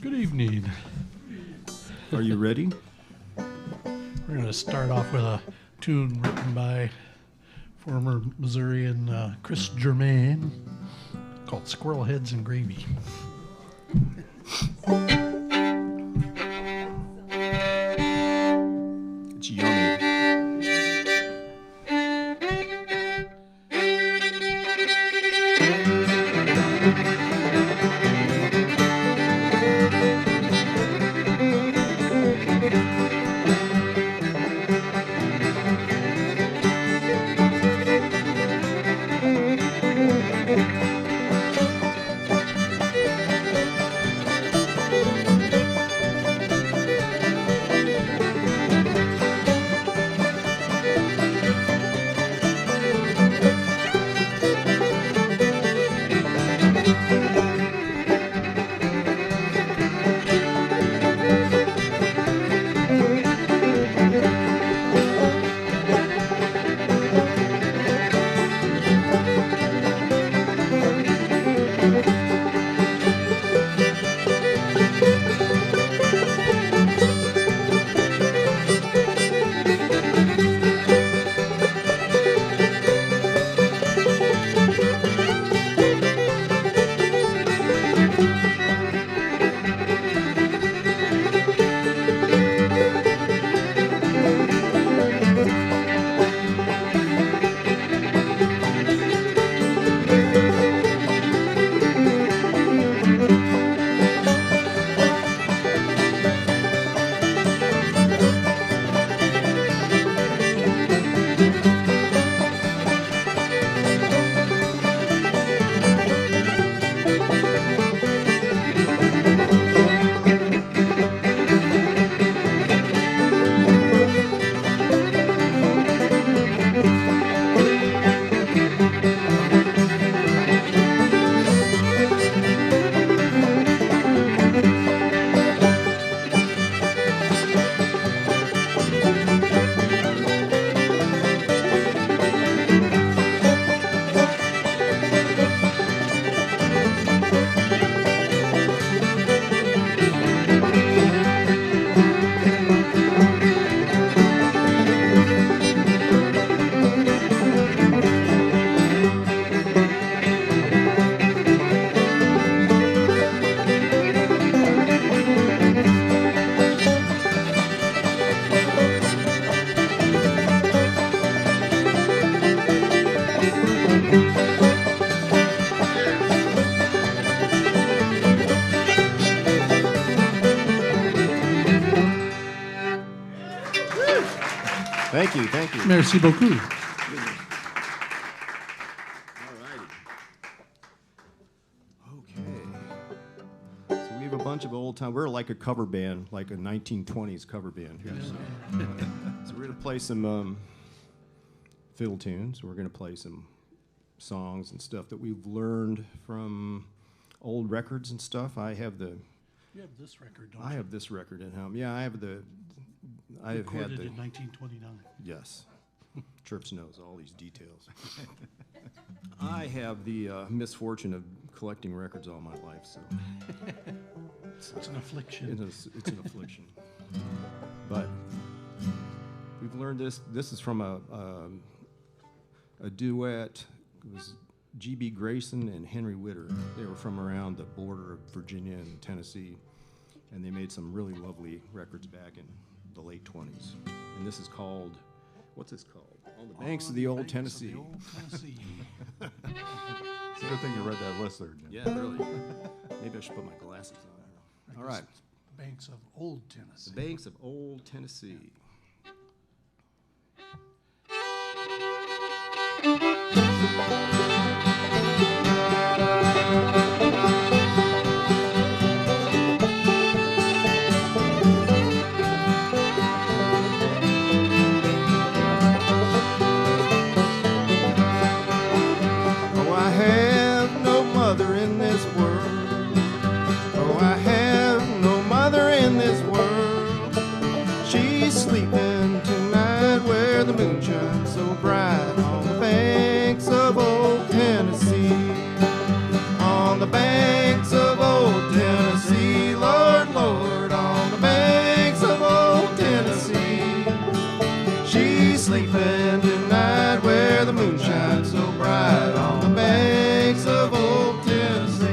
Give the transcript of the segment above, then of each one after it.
Good evening. Are you ready? We're going to start off with a tune written by former Missourian Chris Germain called Squirrel Heads and Gravy. It's yummy. Thank you. Merci beaucoup. All righty. Okay. So we have a bunch of old time. We're like a cover band, like a 1920s cover band here. So we're going to play some fiddle tunes. We're going to play some songs and stuff that we've learned from old records and stuff. You have this record, don't you? I have this record at home. Yeah, I have the. I have had Recorded the. in 1929. Yes. Chirps knows all these details. I have the misfortune of collecting records all my life, so It's an affliction. it's an affliction. But we've learned this. This is from a duet. It was G.B. Grayson and Henry Witter. They were from around the border of Virginia and Tennessee, and they made some really lovely records back in the late 20s. And this is called, what's this called? On the Banks of the Old Tennessee. It's a good thing you read that list there, Jim. Yeah, really. Maybe I should put my glasses on. All right. Banks of Old Tennessee. The Banks of Old Tennessee. Sleep She's sleeping tonight where the moon shines so bright on the banks of old Tennessee.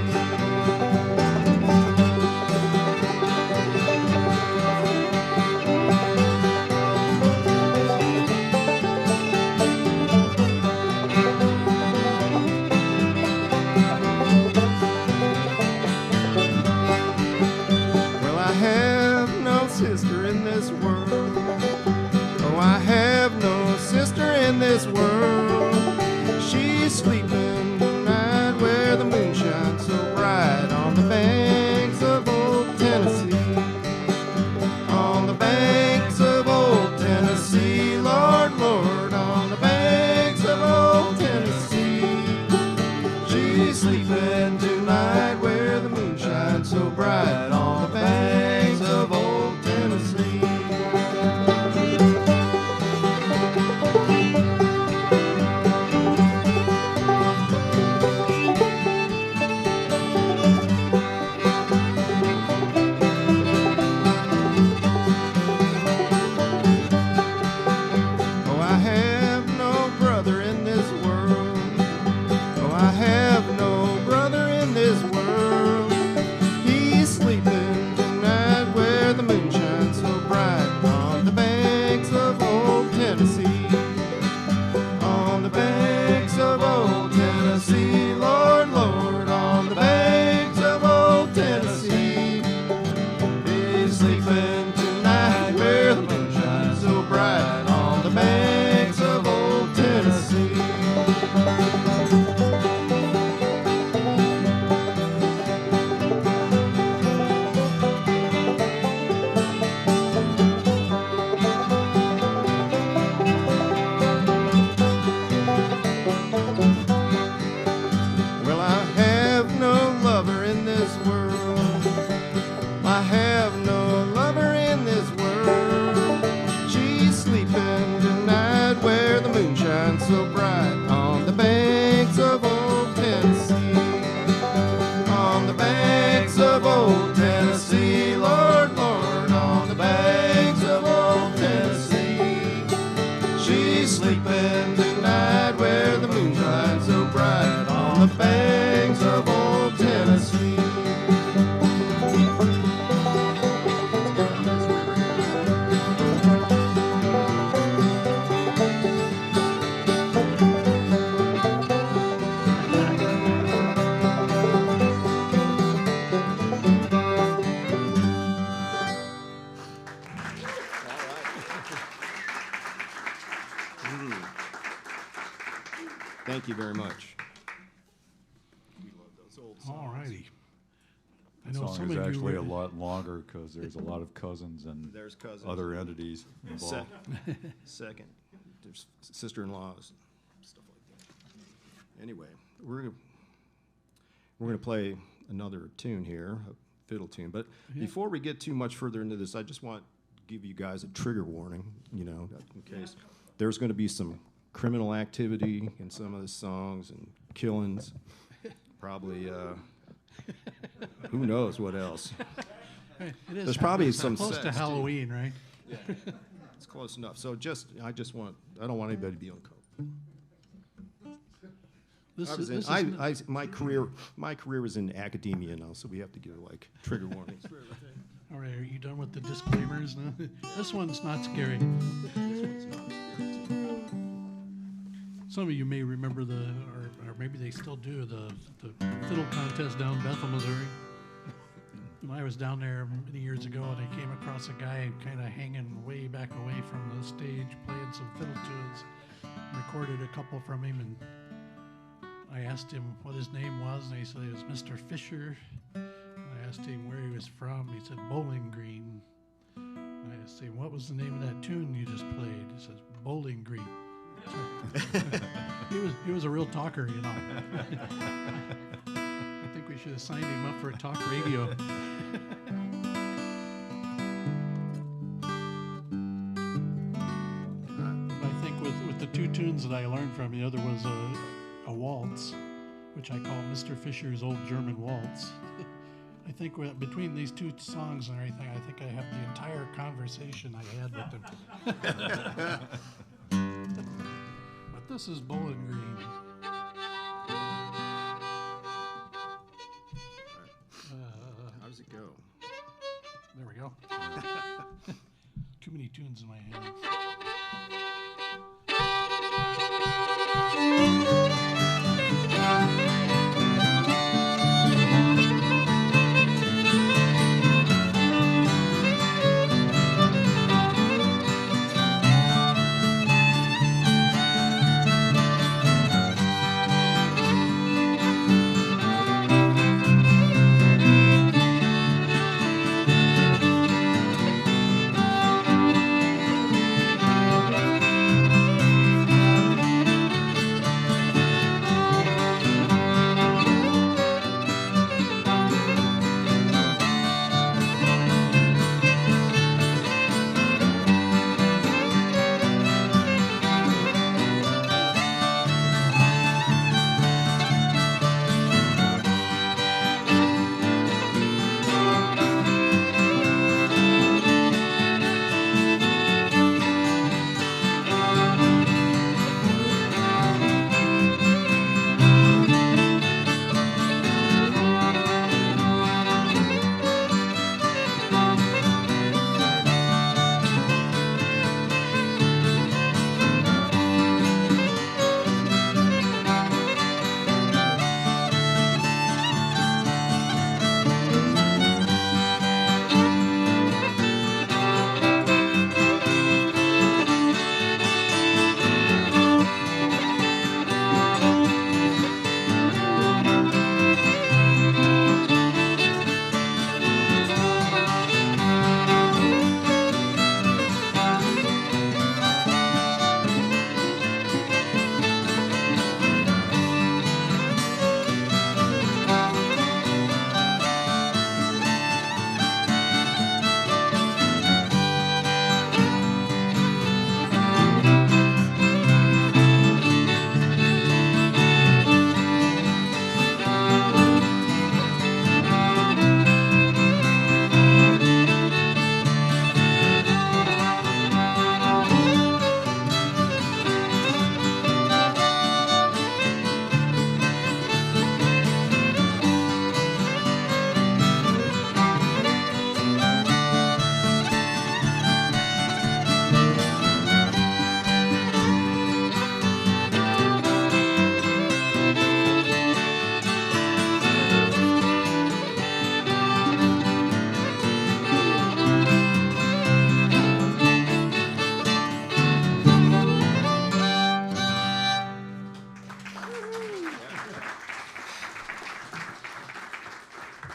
Well, I have no sister in this world. Oh, I have no sister in this world. She's sleeping tonight where the moon shines so bright on the banks of old Tennessee. On the banks of old Tennessee, Lord, Lord, on the banks of old Tennessee. She's sleeping tonight where the moon shines so bright on the banks of old Tennessee. Oh, I have no brother in this world. Oh, I have no brother in this world. He's sleeping tonight where the moon shines so bright on the banks of old Tennessee. On the banks of old Tennessee, Lord, Lord, on the banks of old Tennessee. He's sleeping tonight where the moon shines so bright on the banks of old Tennessee. Well, I have no lover in this world. I have no lover in this world. She's sleeping tonight where the moon shines so bright on the banks of old Tennessee. On the banks of old Tennessee, Lord, Lord, on the banks of old Tennessee. She's sleeping tonight where the moon shines so bright on the banks of old Tennessee. Thank you very much. All righty. I The know song some is of you actually were- a lot longer because there's a lot of cousins and There's cousins. other entities involved. Second, there's sister-in-laws, stuff like that. Anyway, we're gonna play another tune here, a fiddle tune. But before we get too much further into this, I just want to give you guys a trigger warning, you know, in case there's going to be some criminal activity in some of the songs and killings, probably. Who knows what else? It is There's probably it's some close to sex, too. Halloween, right? It's close enough. So I don't want anybody to be uncomfortable. My career was in academia now, so we have to give like trigger warnings. All right, are you done with the disclaimers now? This one's not scary. Some of you may remember or maybe they still do, the fiddle contest down in Bethel, Missouri. When I was down there many years ago, and I came across a guy kind of hanging way back away from the stage, playing some fiddle tunes. Recorded a couple from him, and I asked him what his name was, and he said it was Mr. Fisher. I asked him where he was from. He said Bowling Green. I asked him what was the name of that tune you just played. He says Bowling Green. He was a real talker, you know. I think we should have signed him up for a talk radio. I think with the two tunes that I learned from, the other was a waltz, which I call Mr. Fisher's Old German Waltz. I think between these two songs and everything, I think I have the entire conversation I had with him. This is Bowling Green. How does it go? There we go. Too many tunes in my hands.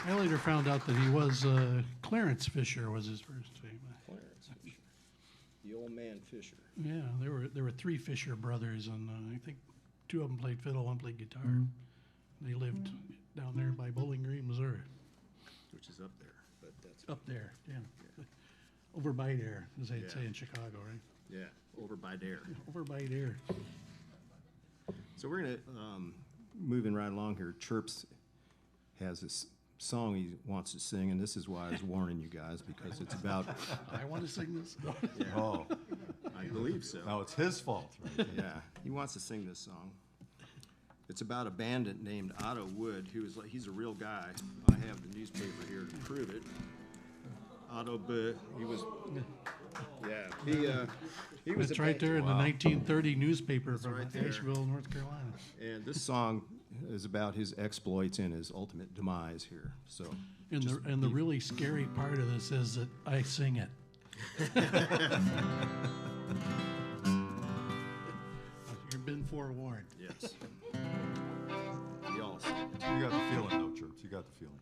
I later found out that he was Clarence Fisher was his first name. Clarence Fisher. The old man Fisher. Yeah, there were three Fisher brothers, and I think two of them played fiddle, one played guitar. They lived down there by Bowling Green, Missouri. Which is up there, but that's Up there, yeah. Over by there, as they'd say in Chicago, right? yeah, over by there. Over by there. So we're gonna moving right along here. Chirps has this song he wants to sing, and this is why I was warning you guys, because it's about. I want to sing this. Yeah, Oh, I believe so. now it's his fault, right? Yeah, he wants to sing this song. It's about a bandit named Otto Wood, who is he's a real guy. I have the newspaper here to prove it. Otto Wood, he was, he was. It's a right there in the Wow. 1930 newspaper from right there. Asheville, North Carolina. And this song is about his exploits and his ultimate demise here. So, And the really scary part of this is that I sing it. You've been forewarned. yes. We all sing. You got the feeling, though, Chirps. You got the feeling.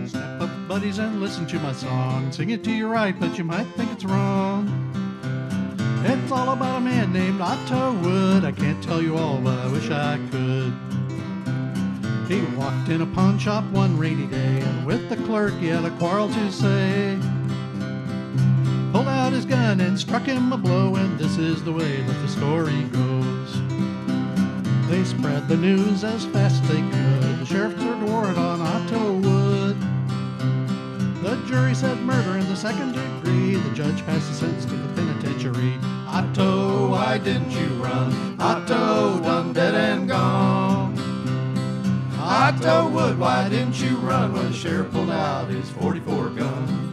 Snap up, buddies, and listen to my song. Sing it to you right, but you might think it's wrong. It's all about a man named Otto Wood. I can't tell you all, but I wish I could. He walked in a pawn shop one rainy day, and with the clerk he had a quarrel to say. Pulled out out his gun and struck him a blow, and this is the way that the story goes. They spread the news as fast as they could. The sheriff served a warrant on Otto Wood. The jury said murder in the second degree. The judge passed the sentence to the penitentiary. Otto, why didn't you run? Otto, done dead and gone. Otto Wood, why didn't you run when the sheriff pulled out his 44 gun?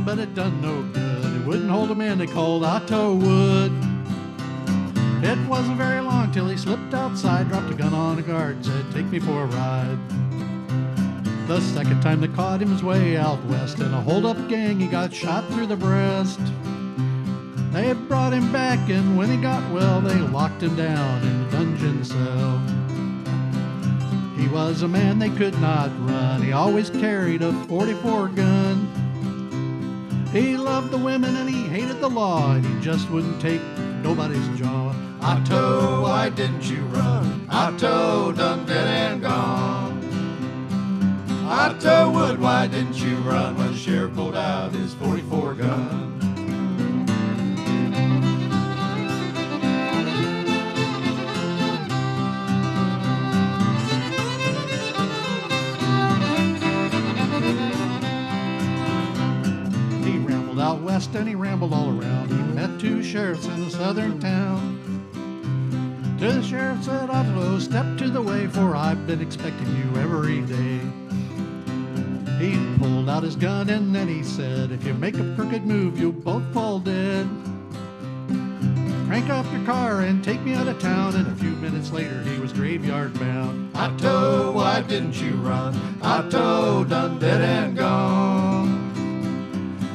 But it done no good. It wouldn't hold him in. They called Otto Wood. It wasn't very long till he slipped outside, dropped a gun on a guard, said, "Take me for a ride." The second time they caught him was way out west. In a hold-up gang, he got shot through the breast. They brought him back, and when he got well, they locked him down in the dungeon cell. He was a man they could not run. He always carried a 44 gun. He loved the women and he hated the law, and he just wouldn't take nobody's jaw. Otto, why didn't you run? Otto, done dead and gone. Otto Wood, why didn't you run when the sheriff pulled out his 44 gun? Out west and he rambled all around. He met two sheriffs in a southern town. To the sheriff said, "Otto, step to the way, for I've been expecting you every day." He pulled out his gun and then he said, "If you make a crooked move, you'll both fall dead. Crank up your car and take me out of town." And a few minutes later he was graveyard bound. Otto, why didn't you run? Otto, done dead and gone.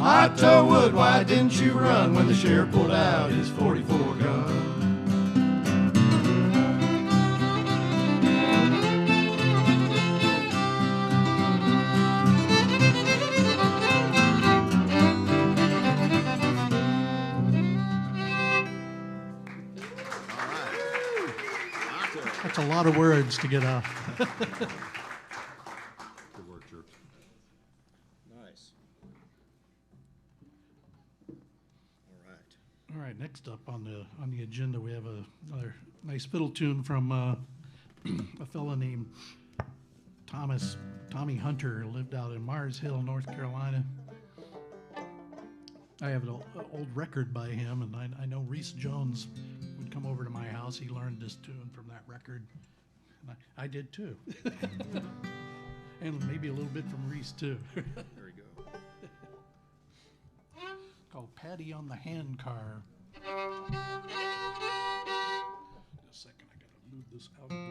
Otto Wood, why didn't you run when the sheriff pulled out his 44 gun? That's a lot of words to get out. Good work, Chirps. Nice. All right, next up on the agenda, we have another nice fiddle tune from a fella named Tommy Hunter, who lived out in Mars Hill, North Carolina. I have an old record by him, and I know Reese Jones would come over to my house. He learned this tune from that record, and I did too. And maybe a little bit from Reese too. There we go. Called Patty on the Hand Car. Just a second, I gotta move this out of the way.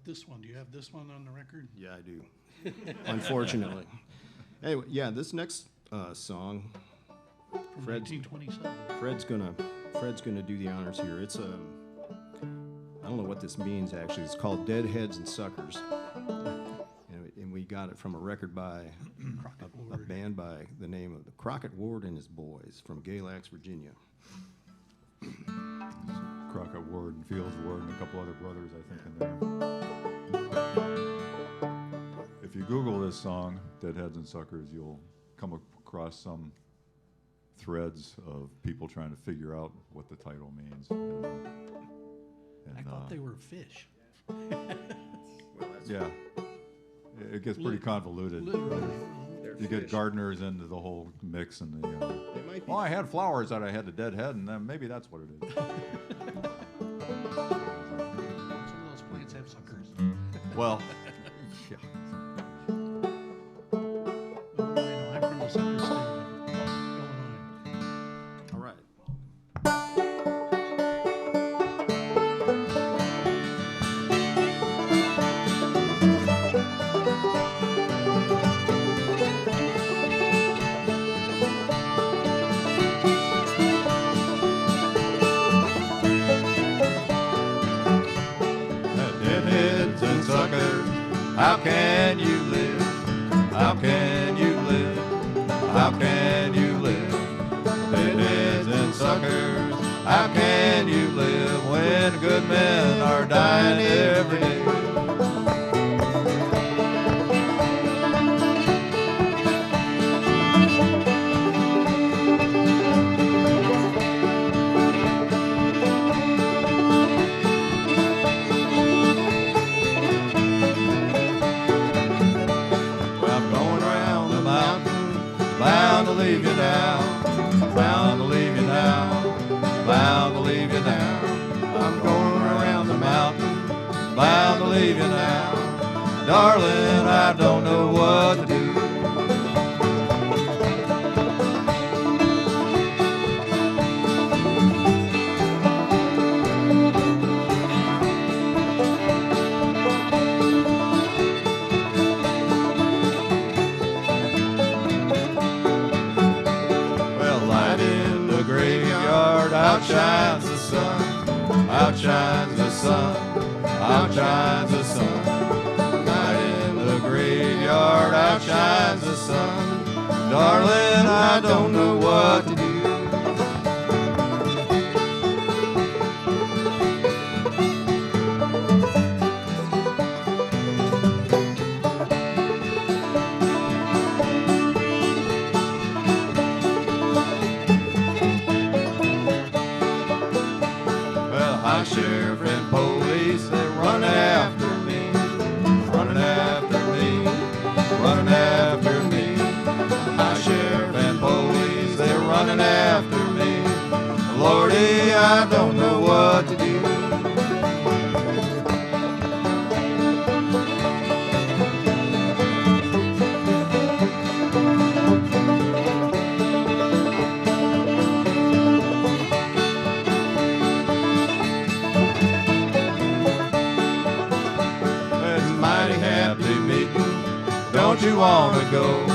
about this one? Do you have this one on the record? Yeah, I do. Unfortunately. Anyway, yeah, this next song, From Fred's 1927. Fred's gonna do the honors here. It's I don't know what this means actually. It's called Deadheads and Suckers, and we got it from a record by a band by the name of the Crockett Ward and His Boys from Galax, Virginia. Crockett Ward and Fields Ward and a couple other brothers, I think, in there. If you Google this song, Deadheads and Suckers, you'll come across some threads of people trying to figure out what the title means. I thought they were fish. Yeah. It gets pretty convoluted. Literally. You get gardeners into the whole mix, and They might be well, I had flowers that I had a dead head, and then maybe that's what it is. Some of those plants have suckers. Well, yeah. But I know, I'm from the sucker state of Illinois. all right. Deadheads and suckers, how can you live? How can you live? How can you live? Deadheads and suckers, how can you live when good men are dying every day? Bound to leave you now, bound to leave you now, bound to leave you now. I'm going around the mountain, bound to leave you now. Darling, I don't know what to do. Outshines the sun, outshines the sun, outshines the sun. Night in the graveyard outshines the sun. Darling, I don't know what to do. Sheriff and police, they run after me, running after me, running after me. My sheriff and police, they're running after me. Lordy, I don't know what to do. Don't you wanna go?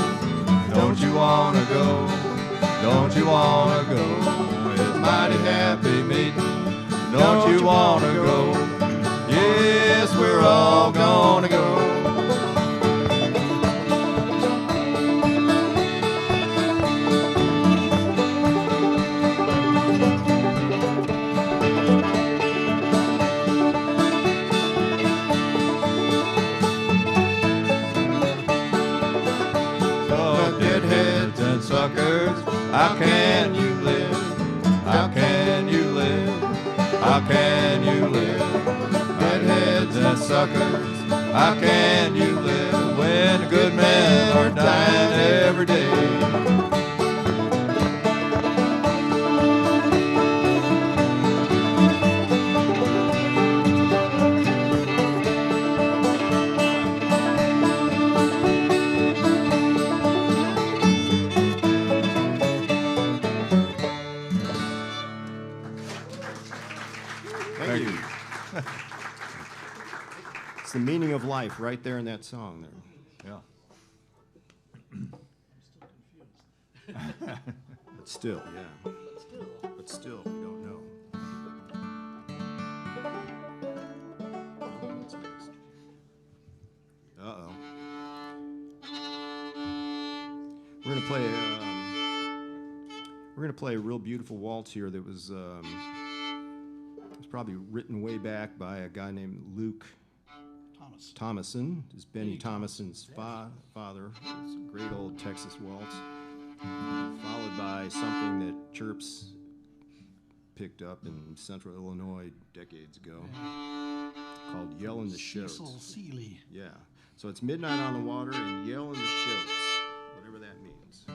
Don't you wanna go? Don't you wanna go? It's mighty happy meeting. Don't you wanna go? Yes, we're all gonna go. Suckers, how can you live? How can you live? How can you live? Deadheads and suckers, how can you live when good men are dying every day? It's the meaning of life right there in that song there. Yeah. But still, yeah. But still, we don't know. What's next? Uh-oh. We're gonna play. We're gonna play a real beautiful waltz here that was probably written way back by a guy named Luke Thomason. Is Benny Thomason's father. It's a great old Texas waltz, followed by something that Chirps picked up in Central Illinois decades ago, called "Yell in the Shows." Cecil Seeley. Yeah. So it's midnight on the water and "Yell in the Shows," whatever that means.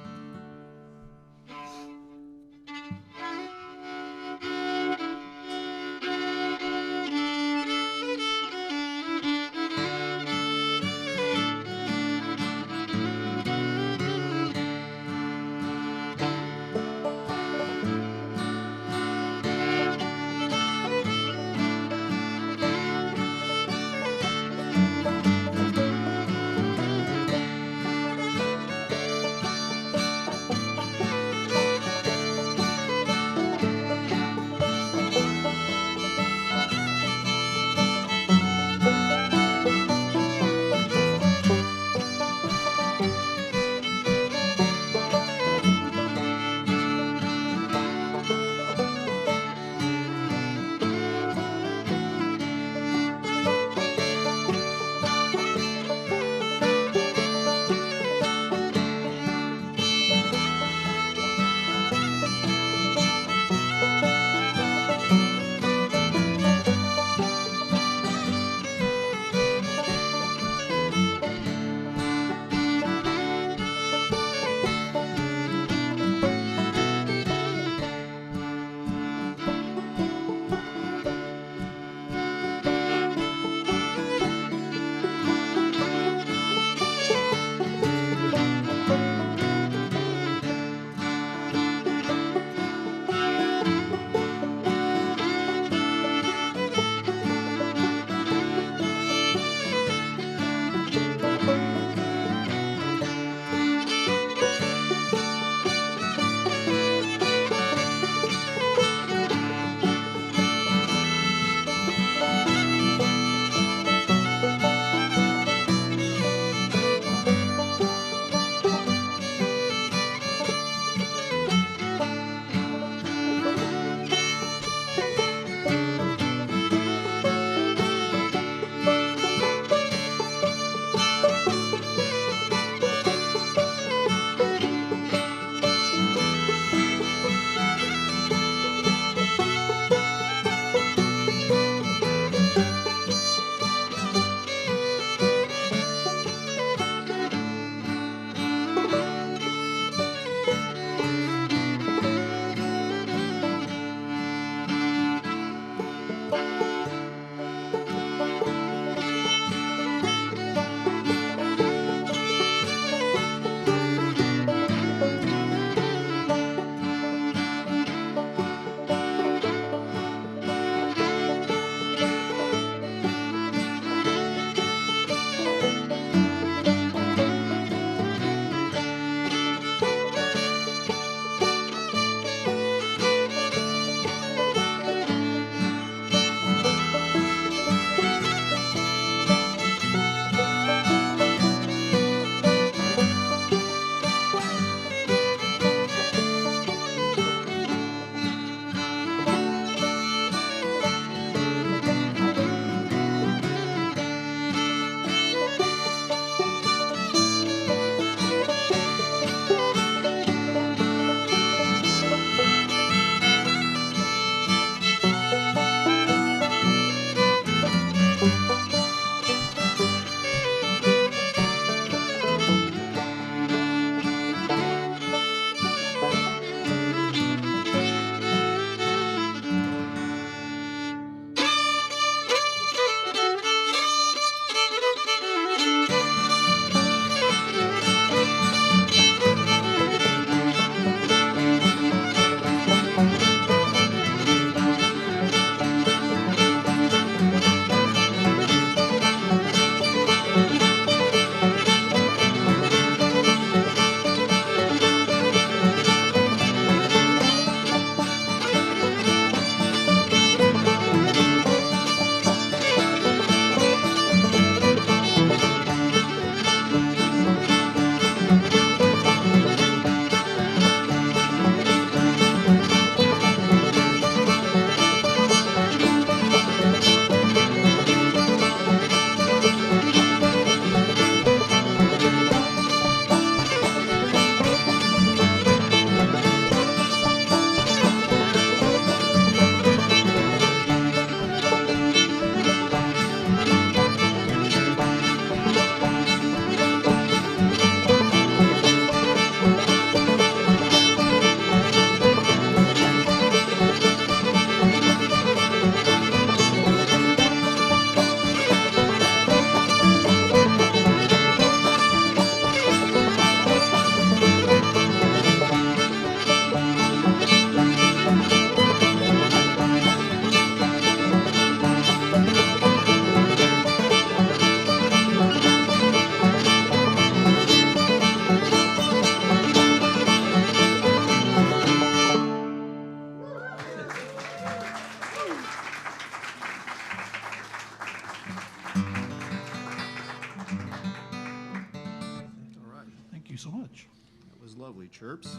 Lovely, Chirps.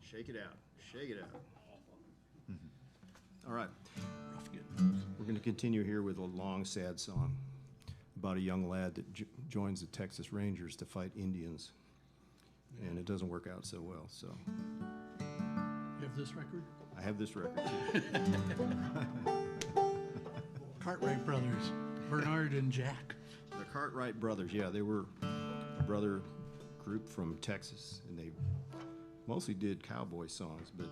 Shake it out. Shake it out. All right. We're going to continue here with a long, sad song about a young lad that joins the Texas Rangers to fight Indians. And it doesn't work out so well, so. You have this record? I have this record, too. Cartwright brothers, Bernard and Jack. The Cartwright brothers, yeah, they were a brother group from Texas, and they mostly did cowboy songs, but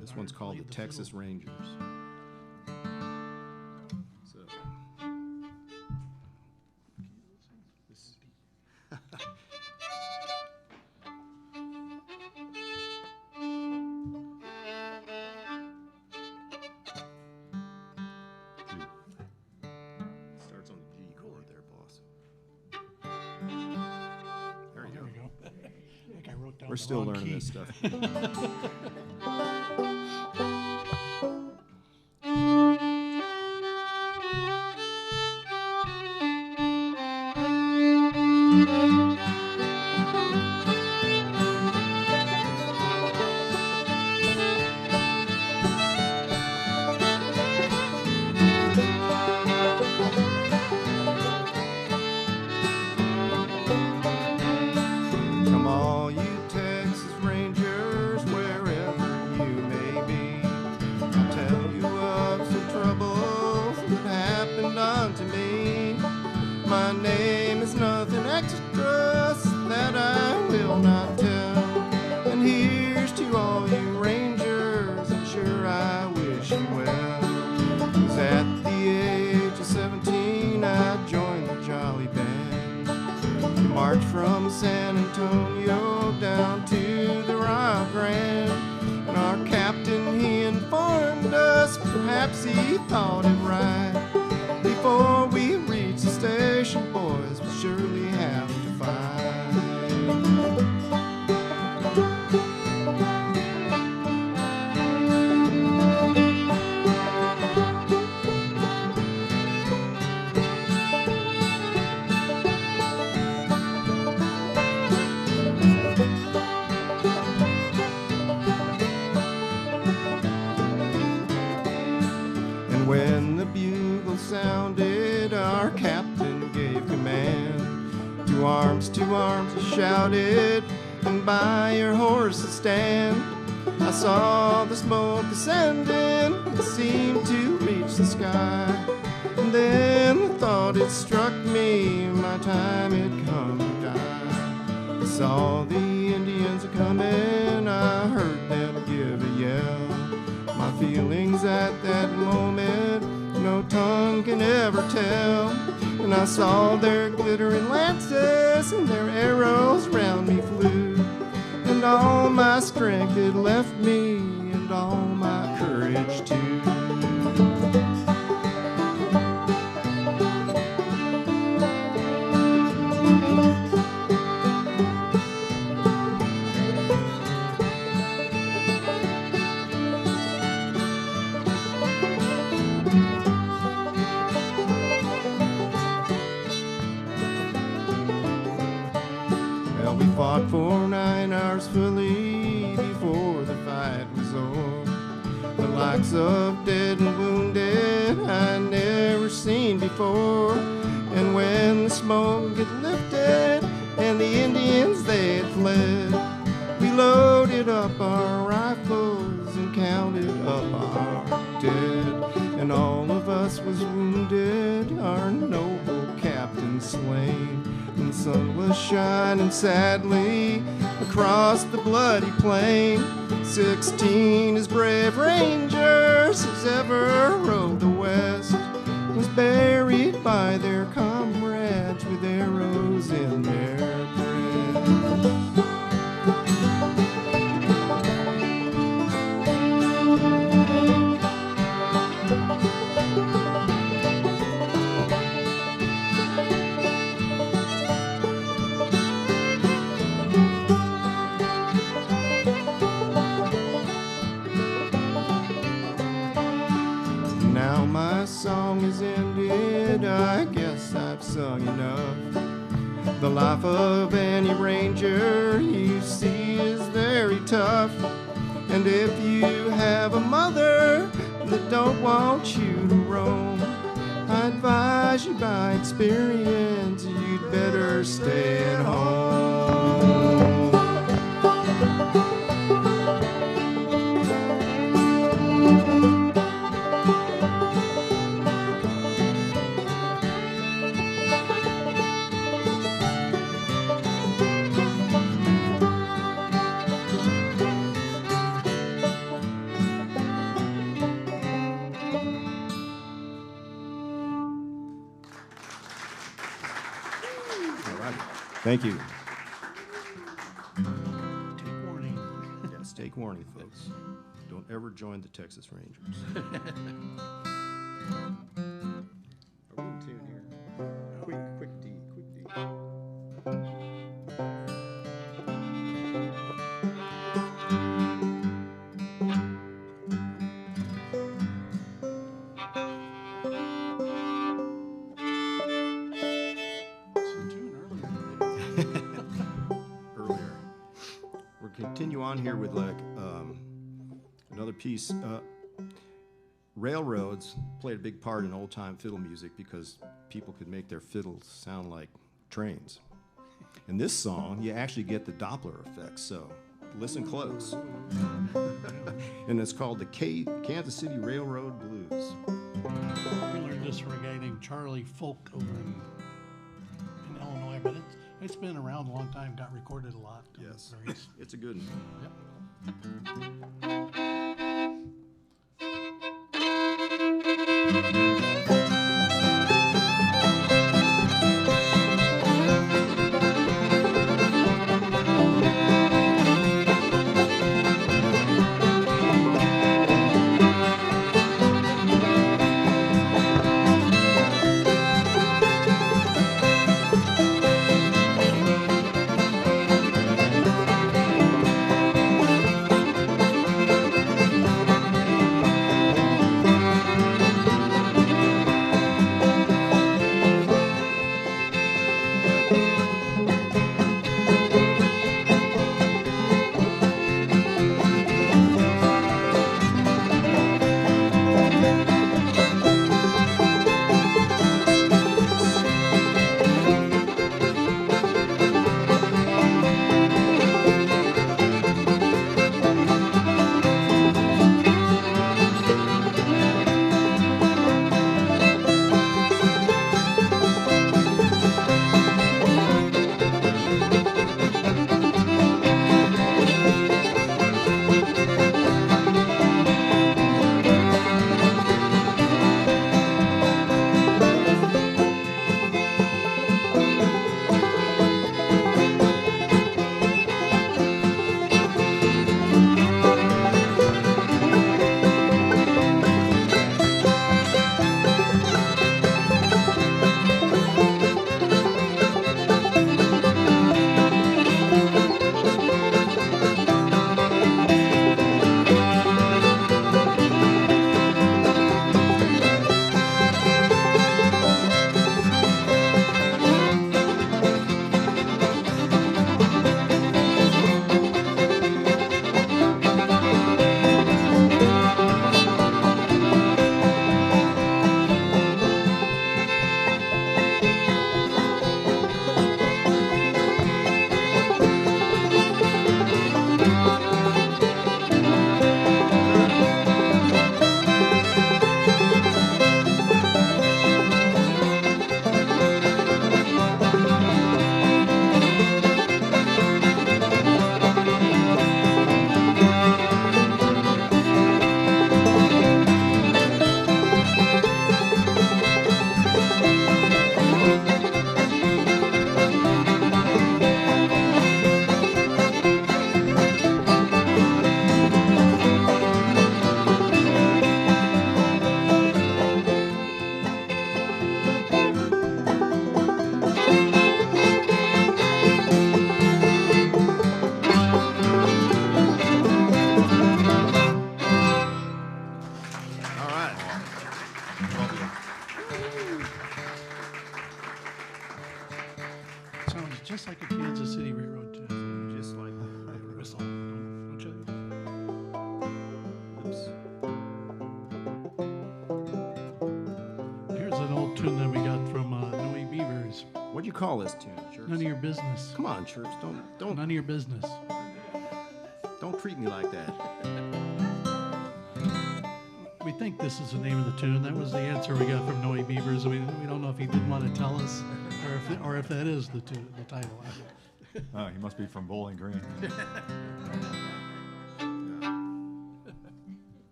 this one's called the Texas Rangers. So, this, starts on the G chord there, boss. There you There go. we go. I think I wrote down We're the still wrong learning key. this stuff. Come all you Texas Rangers, wherever you may be, I'll tell you of some troubles that happened unto me. My name is nothing extra that I will not tell. And here's to all you Rangers, I'm sure I wish you well. 'Cause at the age of 17 I joined the Jolly Band. We marched from San Antonio down to the Rio Grande. And our captain, he informed us, perhaps he thought it right. Before we reached the station, boys, we'll surely have to fight. And when the bugle sounded, our captain gave command. To arms, he shouted, and by your horses stand. I saw the smoke ascending, it seemed to reach the sky. And then the thought it struck me, my time had come to die. I saw the Indians a-coming, I heard them give a yell. My feelings at that moment, no tongue can ever tell. And I saw their glittering lances and their arrows round me flew. And all my strength had left me, and all my courage too. Well, we fought for 9 hours fully before the fight was o'er. The likes of dead and wounded I never seen before. And when the smoke had lifted and the Indians they had fled, we loaded up our rifles and counted up our dead. And all of us was wounded, our noble captain slain. And the sun was shining sadly across the bloody plain. 16 as brave rangers as ever rode the west was buried by their comrades with arrows in their breasts. Now my song is ended, I guess I've sung enough. The life of any ranger you see is very tough. And if you have a mother that don't want you to roam, I advise you by experience, you'd better stay at home. Thank you. Take warning. Yes, take warning, folks. Don't ever join the Texas Rangers. Are we in tune here? Quick D. Earlier. We'll continue on here with another piece. Railroads played a big part in old-time fiddle music because people could make their fiddles sound like trains. In this song, you actually get the Doppler effect, so listen close. And it's called the Kansas City Railroad Blues. We learned this from a guy named Charlie Folk over in Illinois, but it's been around a long time, got recorded a lot. Yes, Various. it's a good one. Yep. Chirps. Here's an old tune that we got from Noe Beavers. What'd you call this tune, Chirps? None of your business. Come on, Chirps. None of your business. Don't treat me like that. We think this is the name of the tune. That was the answer we got from Noe Beavers. We don't know if he didn't want to tell us, or if that is the title. He must be from Bowling Green.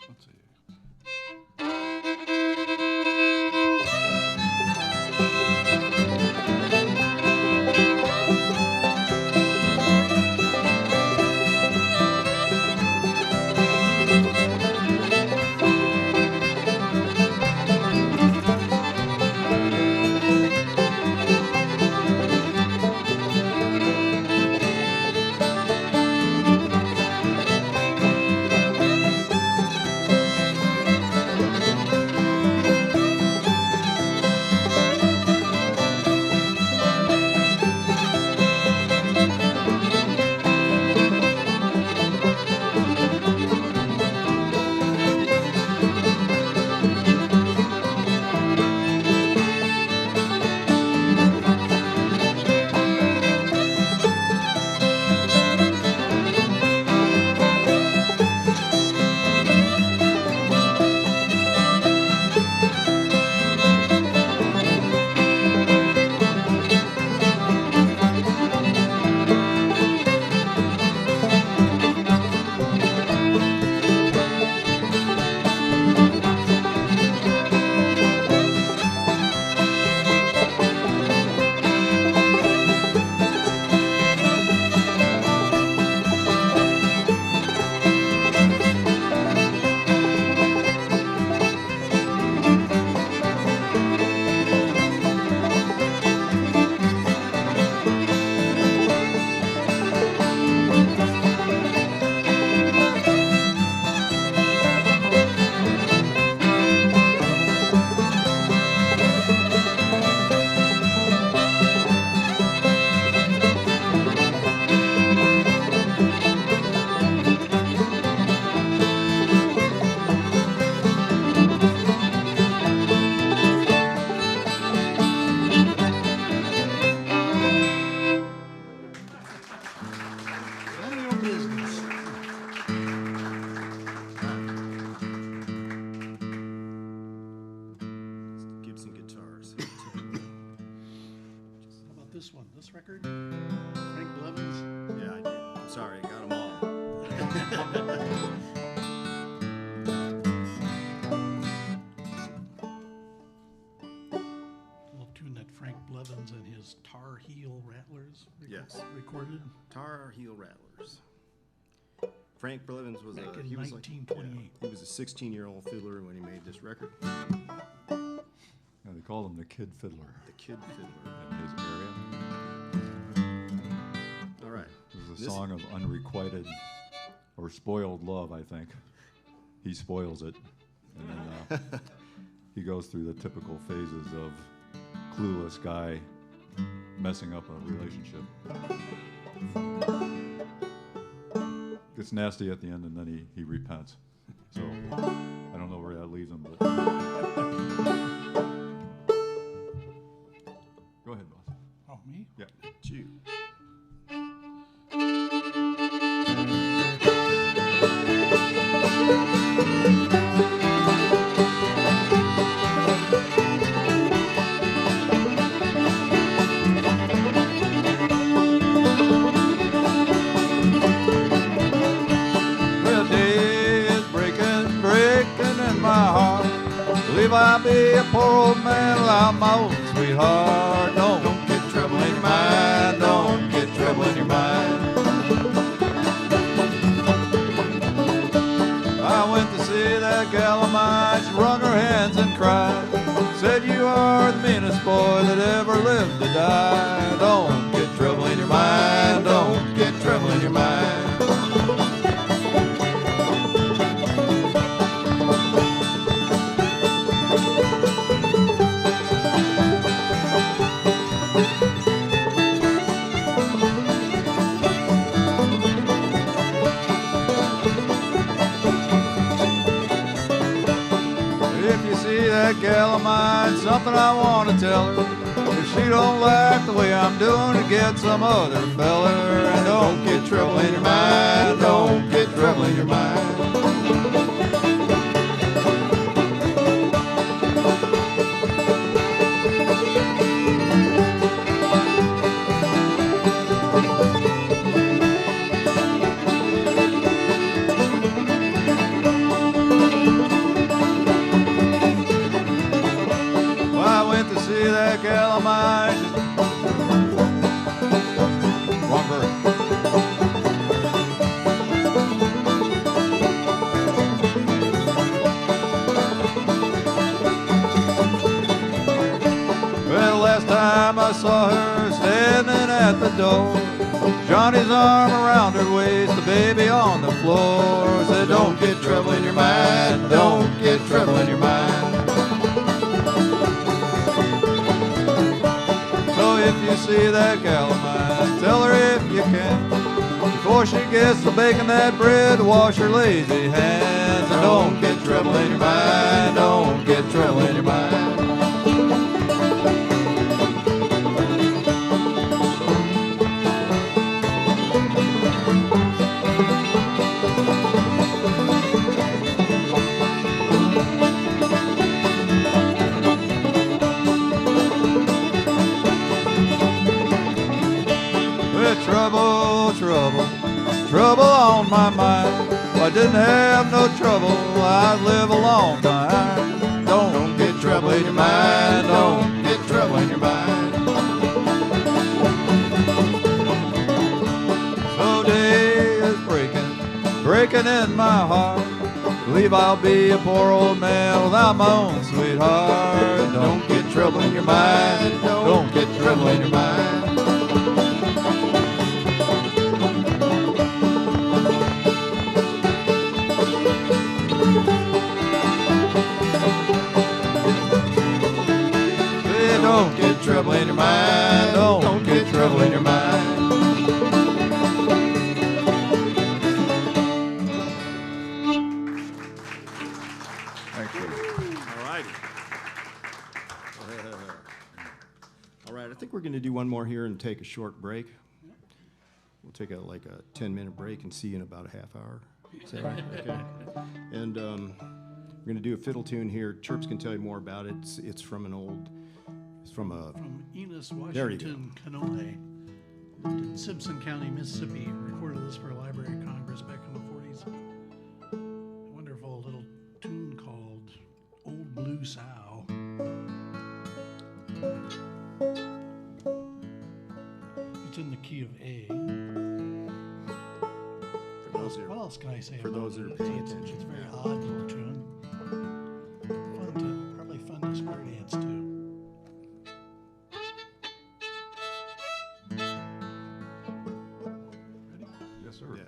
Let's see. This record? Frank Blevins? Yeah, I do. I'm sorry, I got them all. Little tune that Frank Blevins and his Tar Heel Rattlers recorded. Tar Heel Rattlers. Frank Blevins was Back in he was 1928. he was a 16-year-old fiddler when he made this record. Yeah, they called him the Kid Fiddler The Kid Fiddler. in his area. All right. It was a song of unrequited or spoiled love, I think. He spoils it. And then he goes through the typical phases of clueless guy messing up a relationship. Gets nasty at the end, and then he repents. So I don't know where that leaves him, but go ahead, boss. Oh, me? Yeah. It's you. Well, day is breaking, breaking in my heart. Believe I'll be a poor old man without my old sweetheart. Don't get trouble in your mind. Don't get trouble in your mind. I went to see that gal of mine. She wrung her hands and cried. Said, you are the meanest boy that ever lived to die. Don't get trouble in your mind. Don't get trouble in your mind. that gal of mine something I want to tell her. If she don't like the way I'm doing, to get some other feller. And don't get trouble in your mind, don't get trouble in your mind. See that gal of mine. Wrong verse. Well, last time I saw her standing at the door, Johnny's arm around her waist, the baby on the floor. Said, don't get trouble in your mind, don't get trouble in your mind. If you see that gal of mine, tell her if you can, before she gets to baking that bread, wash her lazy hands. And don't get trouble in your mind, don't get trouble in your mind. Trouble on my mind. If I didn't have no trouble, I'd live a long time. Don't get trouble in your mind, don't get trouble in your mind. So day is breaking in my heart. Believe I'll be a poor old man without my own sweetheart. Don't get trouble in your mind, don't get trouble in your mind. Don't get trouble in your mind, don't get trouble in your mind. Thank you. All right. All right, I think we're going to do one more here and take a short break. We'll take like a 10-minute break and see you in about a half hour. Is that right? Okay. And we're going to do a fiddle tune here. Chirps can tell you more about it. It's from an old... From Enos, There you go. Washington, Canole, in Simpson County, Mississippi. Recorded this for a Library of Congress back in the 40s. A wonderful little tune called Old Blue Sow. It's in the key of A. What else can I say for about those that are it? paying It's attention. a very odd little tune. Probably fun to square dance to. Yes, sir. Yeah.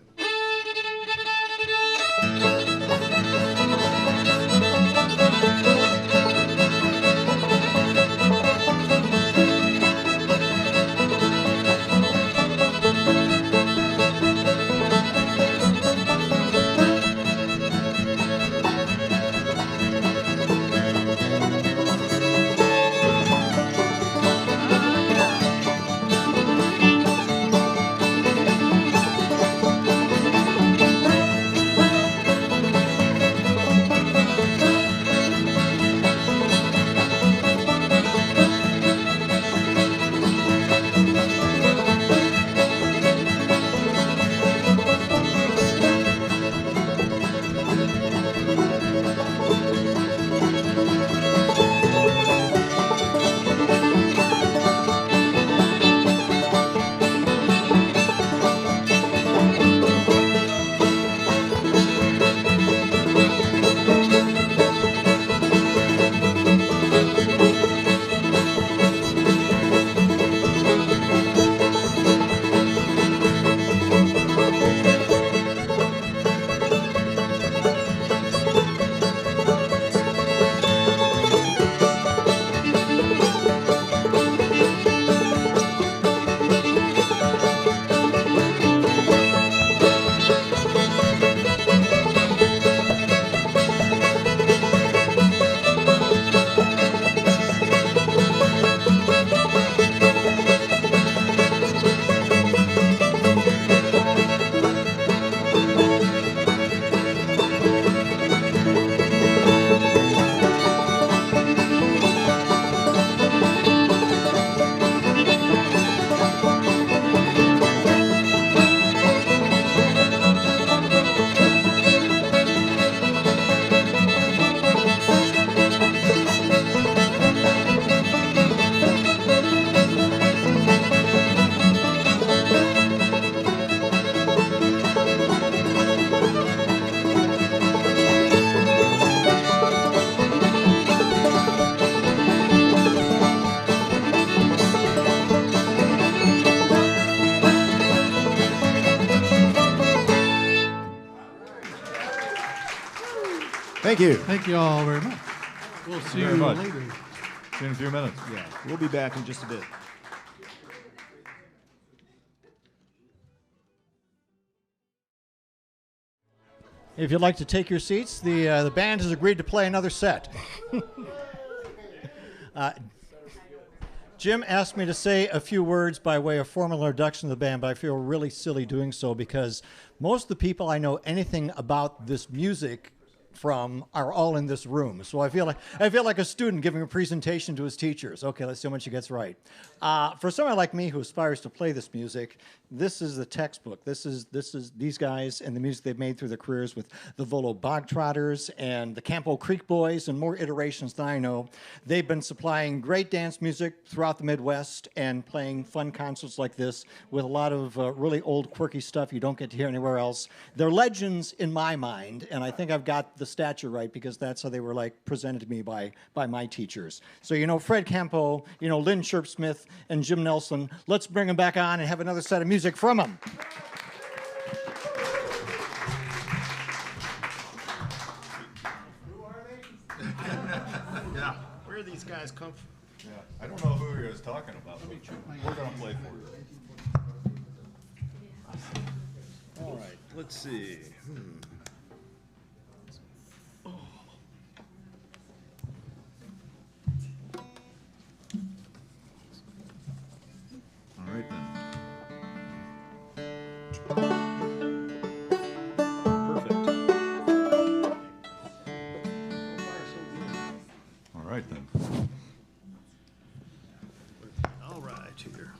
Thank you. Thank you all very much. We'll see you very much. later. See you in a few minutes. Yeah, we'll be back in just a bit. If you'd like to take your seats, the band has agreed to play another set. Jim asked me to say a few words by way of formal introduction to the band, but I feel really silly doing so because most of the people I know anything about this music from are all in this room. So I feel like a student giving a presentation to his teachers. Okay, let's see how much he gets right. For someone like me who aspires to play this music, this is the textbook. This is these guys and the music they've made through their careers with the Volo Bogtrotters and the Campeau Creek Boys and more iterations than I know. They've been supplying great dance music throughout the Midwest and playing fun concerts like this with a lot of really old quirky stuff you don't get to hear anywhere else. They're legends in my mind, and I think I've got the stature right because that's how they were like presented to me by my teachers. So you know Fred Campeau, you know Lynn Chirps and Jim Nelson. Let's bring them back on and have another set of music from them. Yeah. Where do these guys come from? Yeah, I don't know who he was talking about. But we're gonna play for you. All right, let's see. All right then. Perfect. All right then. All right, here.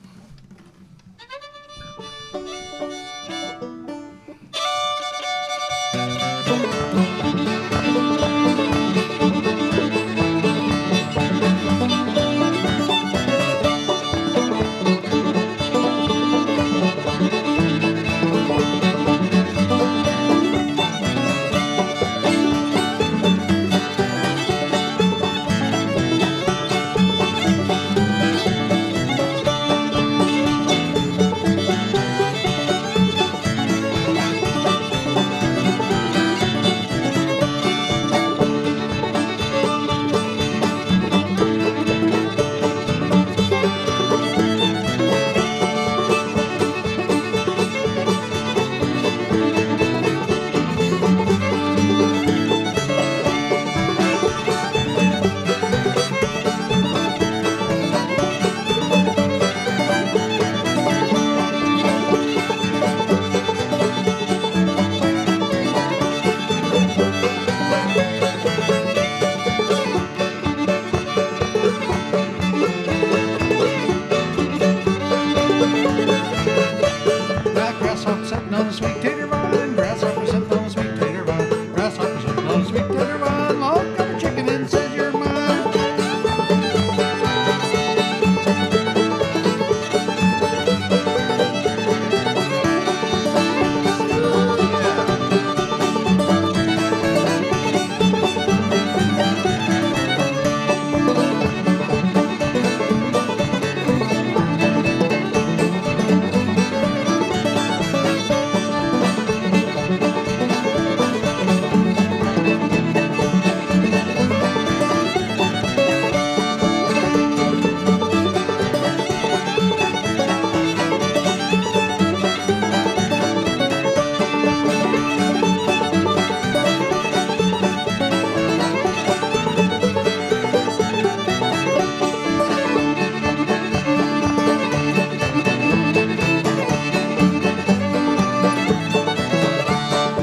Grasshopper sitting on a sweet tater vine. Grasshopper sitting on a sweet tater vine. Grasshopper sitting on a sweet tater vine. Long got a chicken and says you're mine.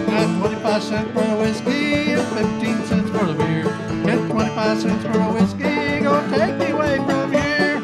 At 25 cents for a whiskey and 15 cents for the beer. Get 25 cents for a whiskey, go take me away from here.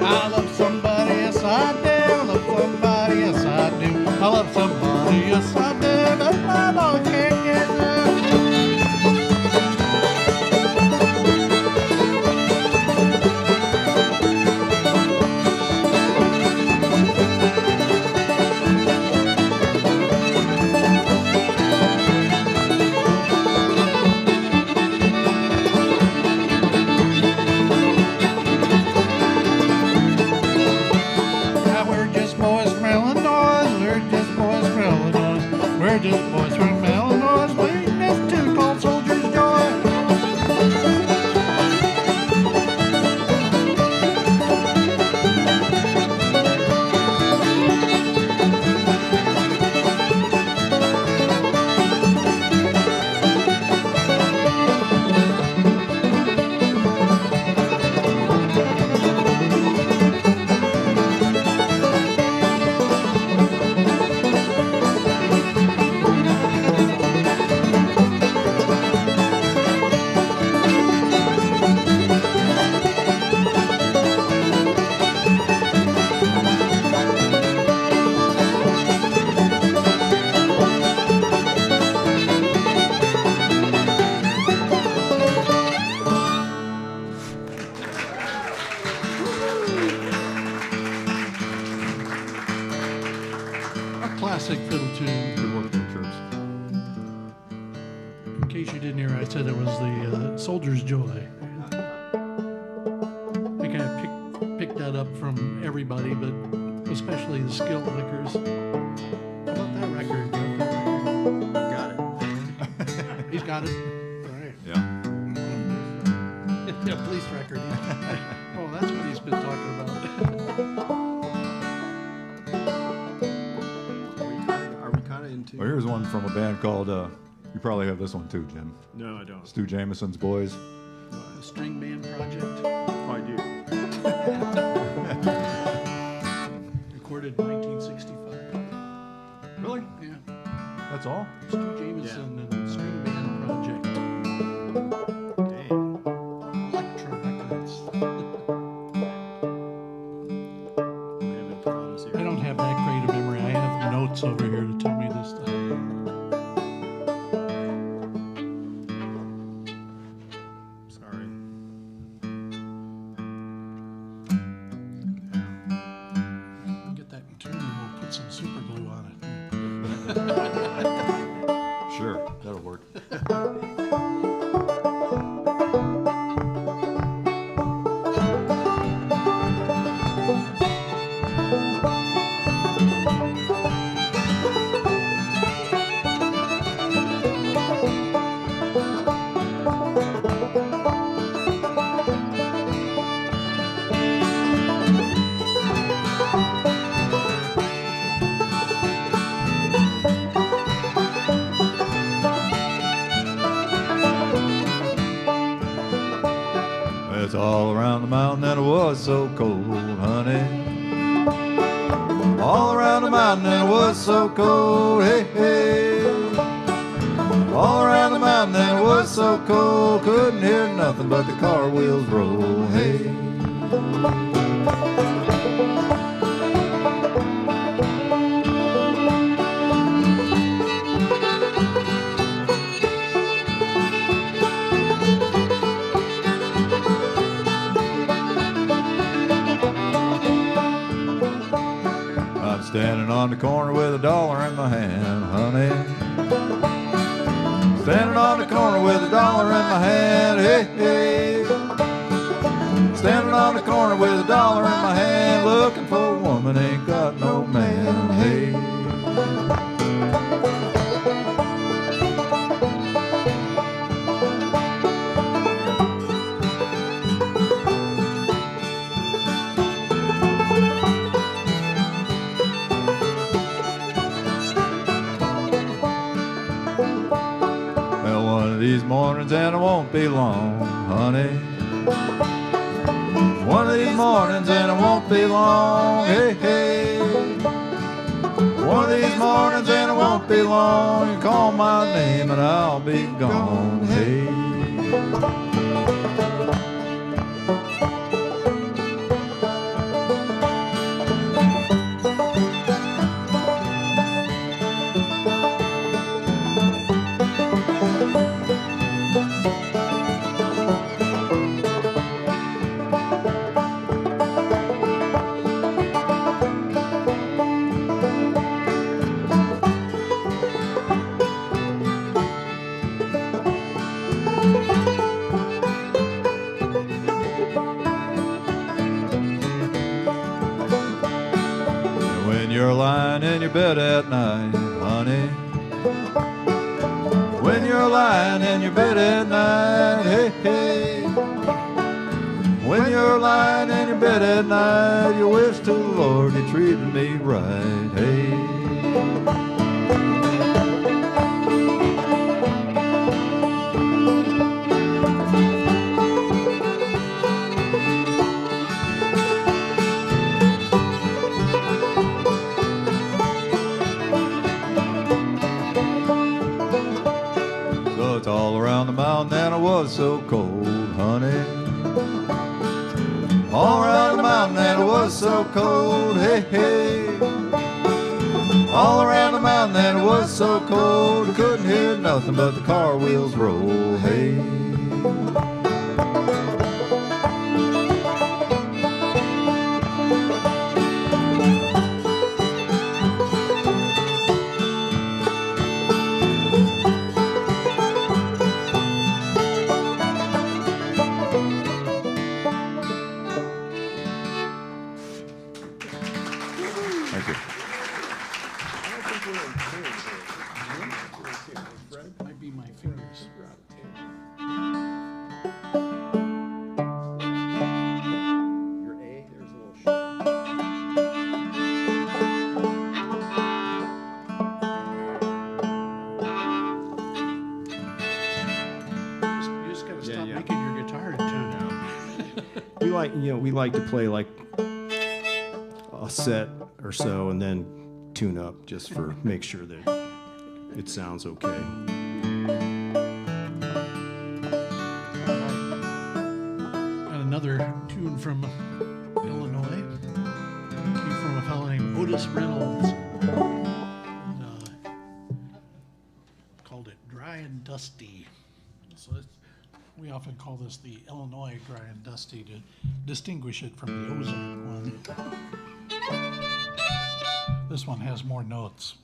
I love somebody Baptist boys from Illinois, playing this tune called Soldier's Joy. Classic fiddle tune. Good work there, Chirps. In case you didn't hear, I said it was the Soldier's Joy. I kind of picked that up from everybody, but especially the skilled lickers. How about that record? Got it. He's got it. All right. Yeah. Yeah, police record. Oh, that's what he's been talking about. Are we kind of into? Well, here's one from a band called, you probably have this one too, Jim. No, I don't. Stu Jameson's Boys. The string band project. Oh, I do. Recorded in 1965. Really? Yeah. That's all? Stu Jameson and String Band Project. Dang. Electra Records. We haven't promised I here. don't have that great a memory. I have notes over here to tell me this stuff. Sorry. Get that in tune and we'll put some super glue on it. Sure, that'll work. It's all around the mountain and it was so cold, honey. All around the mountain and it was so cold, hey, hey. All around the mountain and it was so cold, couldn't hear nothing but the car wheels roll, hey. I'm standing on the corner with $1 in my hand, honey. Standing on the corner with $1 in my hand, hey, hey. Standing on the corner with $1 in my hand, looking for a woman, ain't got no man, hey. Well, one of these mornings and it won't be long, honey. One of these mornings and it won't be long, hey, hey. One of these mornings and it won't be long, you call my name and I'll be gone, hey. When you're lying in your bed at night, honey, you're lying in your bed at night, hey, hey. When you're lying in your bed at night, you wish to the Lord you treated me right, hey. So it's all around the mountain and it was so cold, honey. All around the mountain and it was so cold, hey, hey. All around the mountain and it was so cold, couldn't hear nothing but the car wheels roll, hey. Thank you. Might be my fingers. Your A, there's a little sharp. You just gotta stop yeah. making your guitar in tune. We like to play like a set or so and then tune up just for make sure that it sounds okay. And another tune from Illinois. Came from a fellow named Otis Reynolds. Called it Dry and Dusty. So we often call this the Illinois Dry and Dusty to distinguish it from the Ozark one. This one has more notes.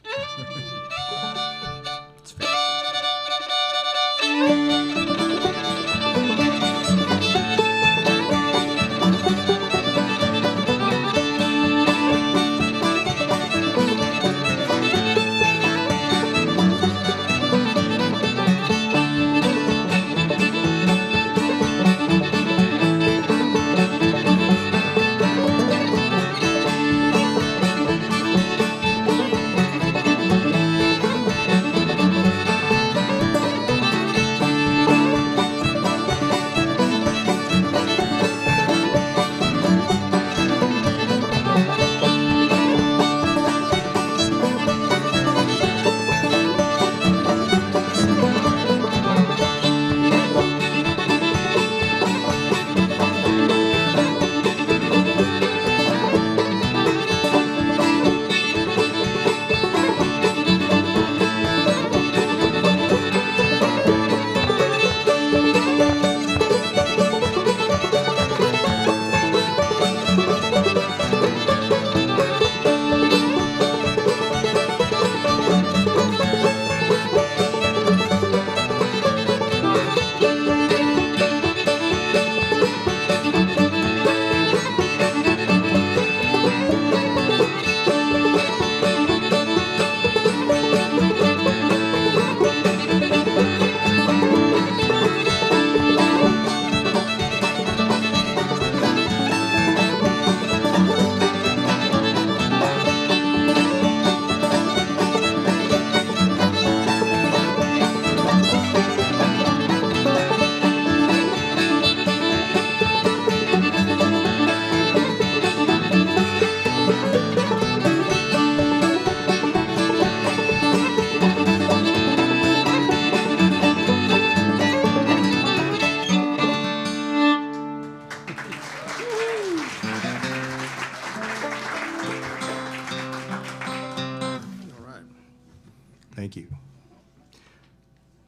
Thank you.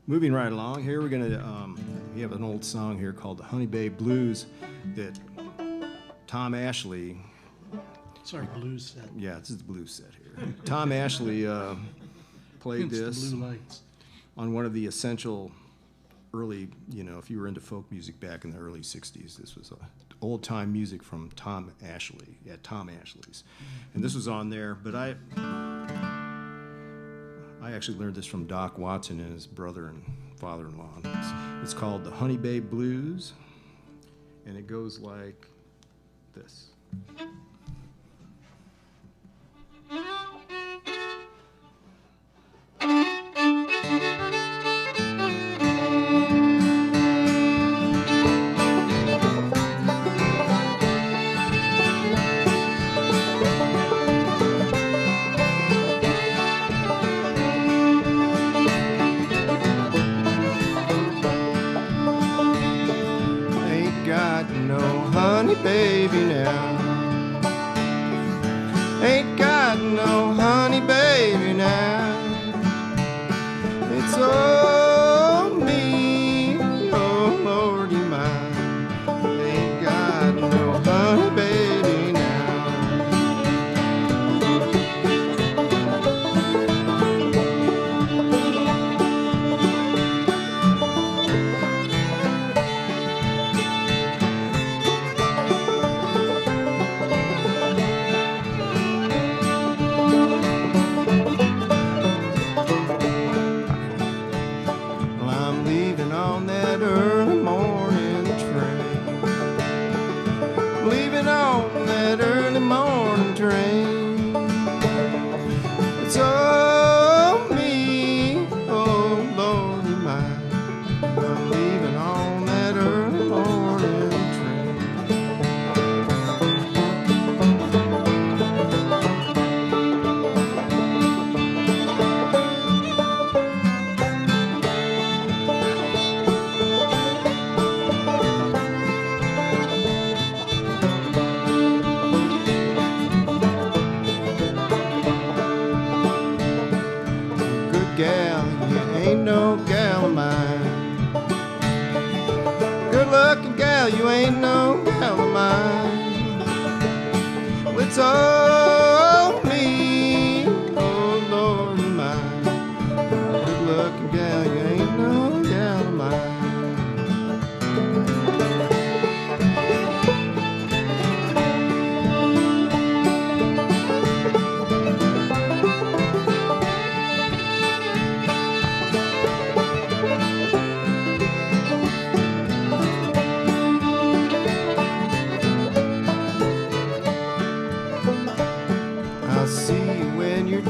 Moving right along here, we're gonna we have an old song here called the Honey Bay Blues that Tom Ashley. Sorry, blues set. Yeah, this is the blues set here. Tom Ashley played It's the this blue lights. on one of the essential early, if you were into folk music back in the early 60s, this was old time music from Tom Ashley at Tom Ashley's. And this was on there, but I actually learned this from Doc Watson and his brother and father-in-law. It's called the Honey Babe Blues, and it goes like this. Baby now, ain't got no honey baby now. It's all me, oh Lordy mine. Ain't got no honey baby now. You ain't no gal of mine. Well, it's all me, oh Lord mine. Good looking gal, you ain't no gal of mine.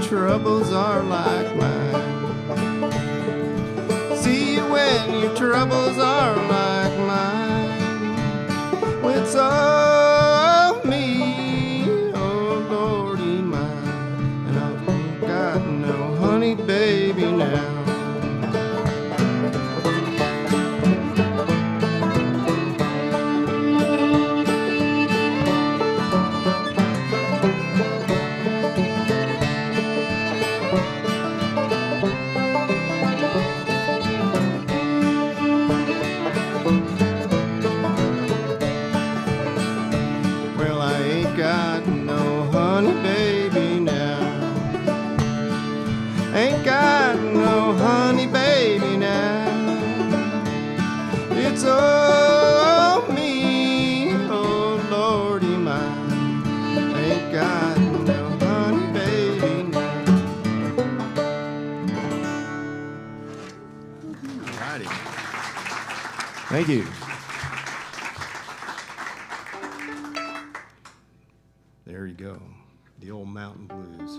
Troubles are like mine. See you when your troubles are like mine. Well, it's all me, oh Lordy mine. And I've got no honey baby now. It's all me, oh Lordy mine. Ain't got no honey baby now. Alrighty. Thank you. There you go. The old mountain blues.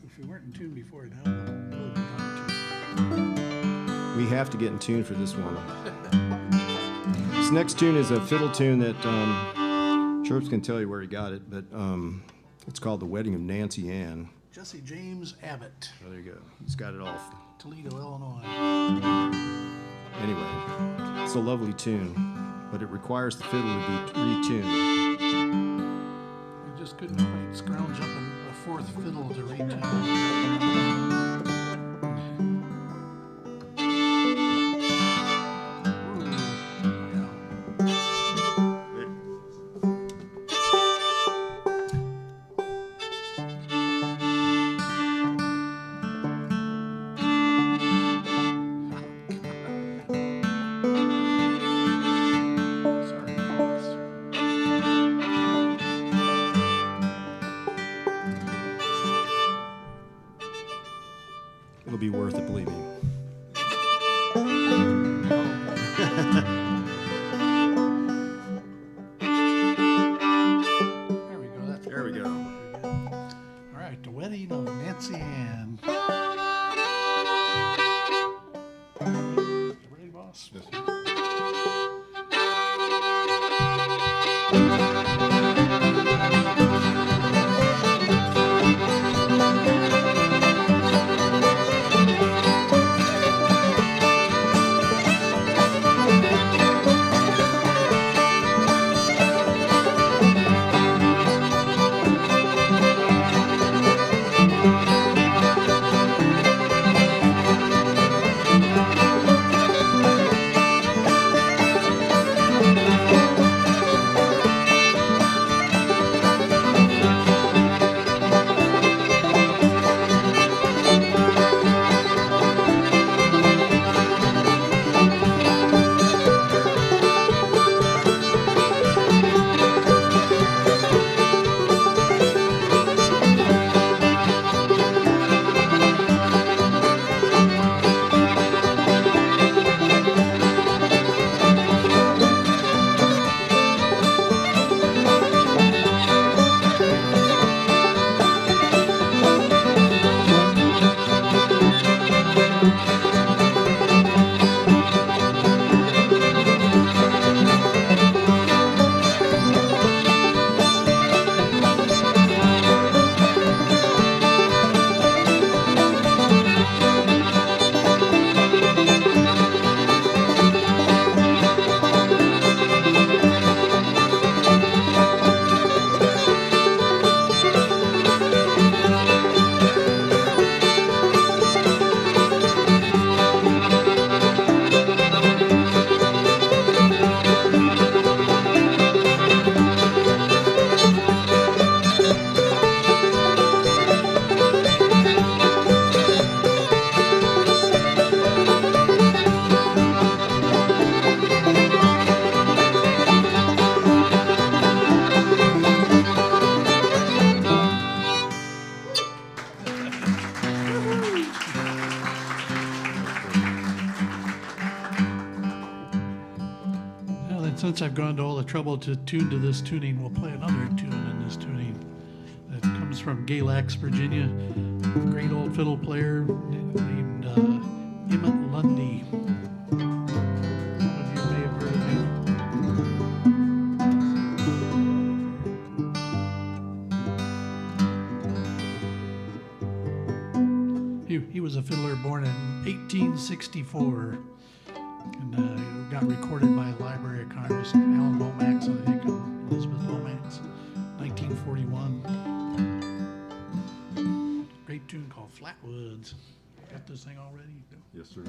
If we weren't in tune before now, we'll be on tune. We have to get in tune for this one. This next tune is a fiddle tune that Chirps can tell you where he got it, but it's called The Wedding of Nancy Ann. Jesse James Abbott, Oh, there you go. He's got it all. Toledo, Illinois. Anyway, it's a lovely tune, but it requires the fiddle to be retuned. We just couldn't quite scrounge up a fourth fiddle to retune. Sorry, folks. since I've gone to all the trouble to tune to this tuning, we'll play another tune in this tuning that comes from Galax, Virginia. Great old fiddle player named Emmett Lundy. Some of you may have heard of him. He was a fiddler born in 1864 and got recorded by a Library of Congress. Alan Lomax, I think, and Elizabeth Lomax, 1941. Great tune called Flatwoods. Got this thing all ready? Yes, sir.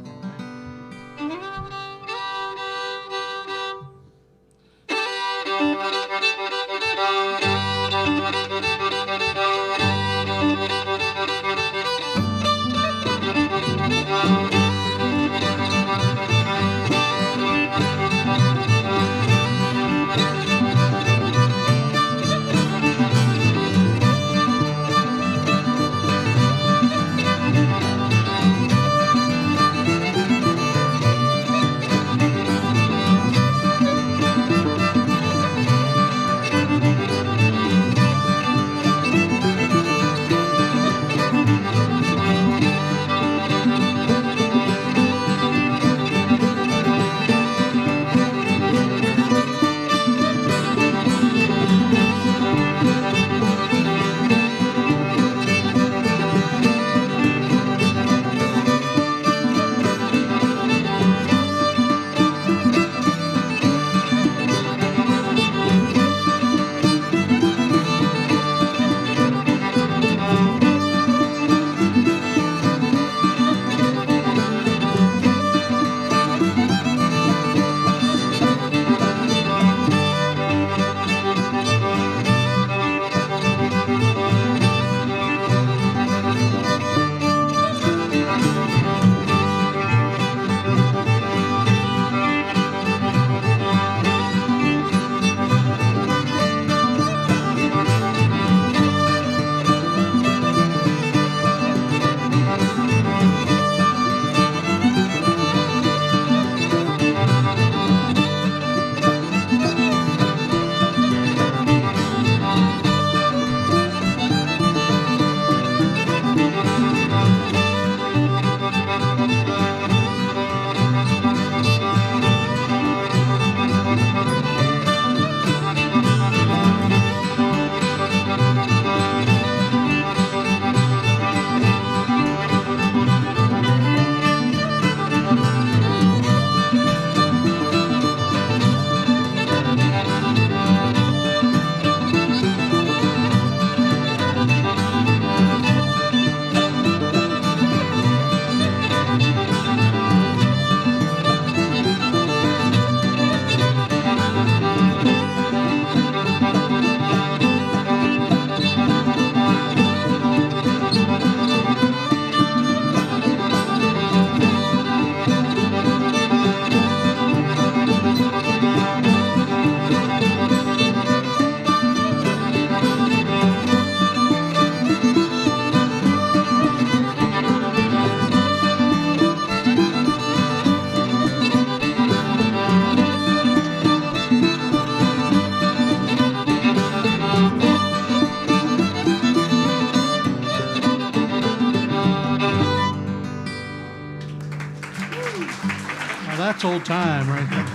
That's old time right there.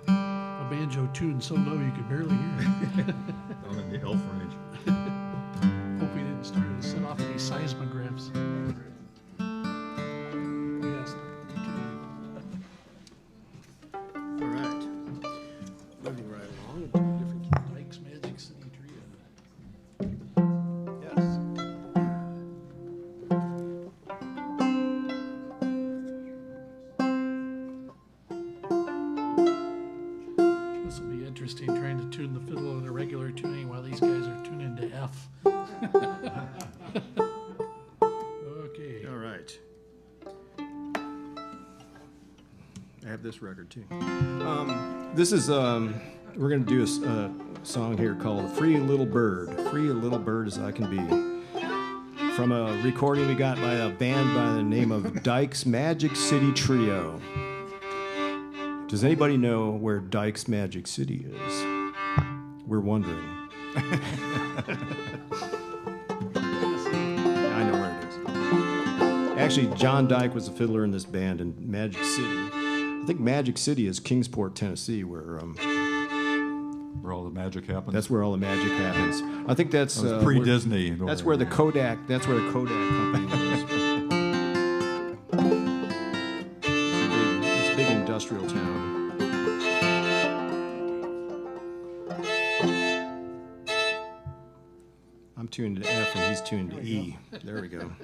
A banjo tuned so low you could barely hear it. Down in the elf range. Hope we didn't start to set off any seismographs. Yes. All right. Moving right along. Different Mike's Magic City Trio. Yes. This will be interesting trying to tune the fiddle in a regular tuning while these guys are tuning to F. Okay. All right. I have this record too. This is we're gonna do a song here called "Free Little Bird." Free a little bird as I can be. from a recording we got by a band by the name of Dyke's Magic City Trio. Does anybody know where Dyke's Magic City is? We're wondering. I know where it is. Actually, John Dyke was a fiddler in this band in Magic City. I think Magic City is Kingsport, Tennessee, where all the magic happens. that's where all the magic happens. I think that's pre-Disney. That's where the Kodak. That's where the Kodak company was. It's a big industrial town. I'm tuned to F and he's tuned to E. There we go. Tune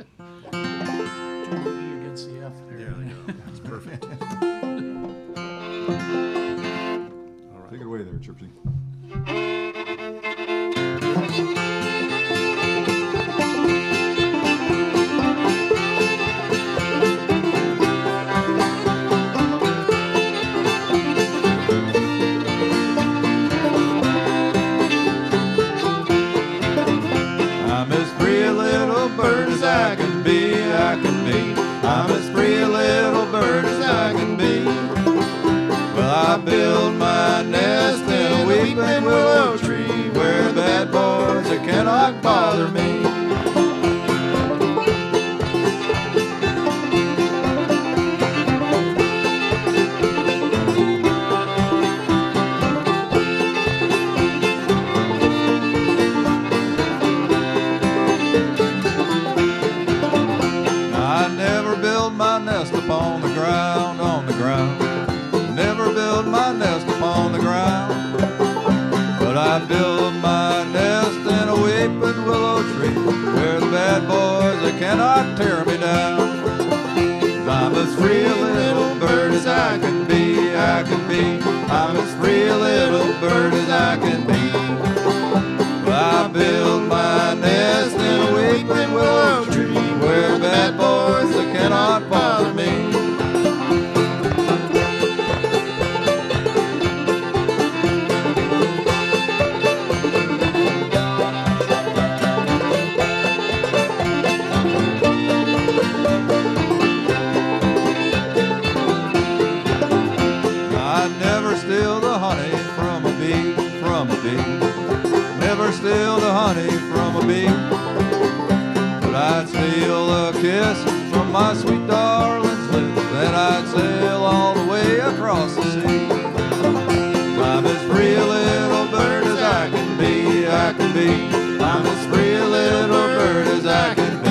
the E against the F there. There we go. That's perfect. Take it away there, Chirpsy. I'm as free a little bird as I can be, I can be. I'm as free a little bird as I can be. Well, I build my nest in a weeping willow tree where the bad boys they cannot bother me. I never build my nest upon the ground, on the ground. Never build my nest upon the ground. But I build my nest in a weeping willow tree where the bad boys they cannot tear me down. I'm as free a little bird as I can be, I can be. I'm as free a little bird as I can be. Well, I build my nest in a weeping willow tree where bad boys they cannot bother me. I never steal the honey from a bee, from a bee. Never steal the honey from a bee. But I'd steal a kiss from my sweet darling's lips, and I'd sail all the way across the sea. I'm as free a little bird as I can be, I can be. I'm as free a little bird as I can be.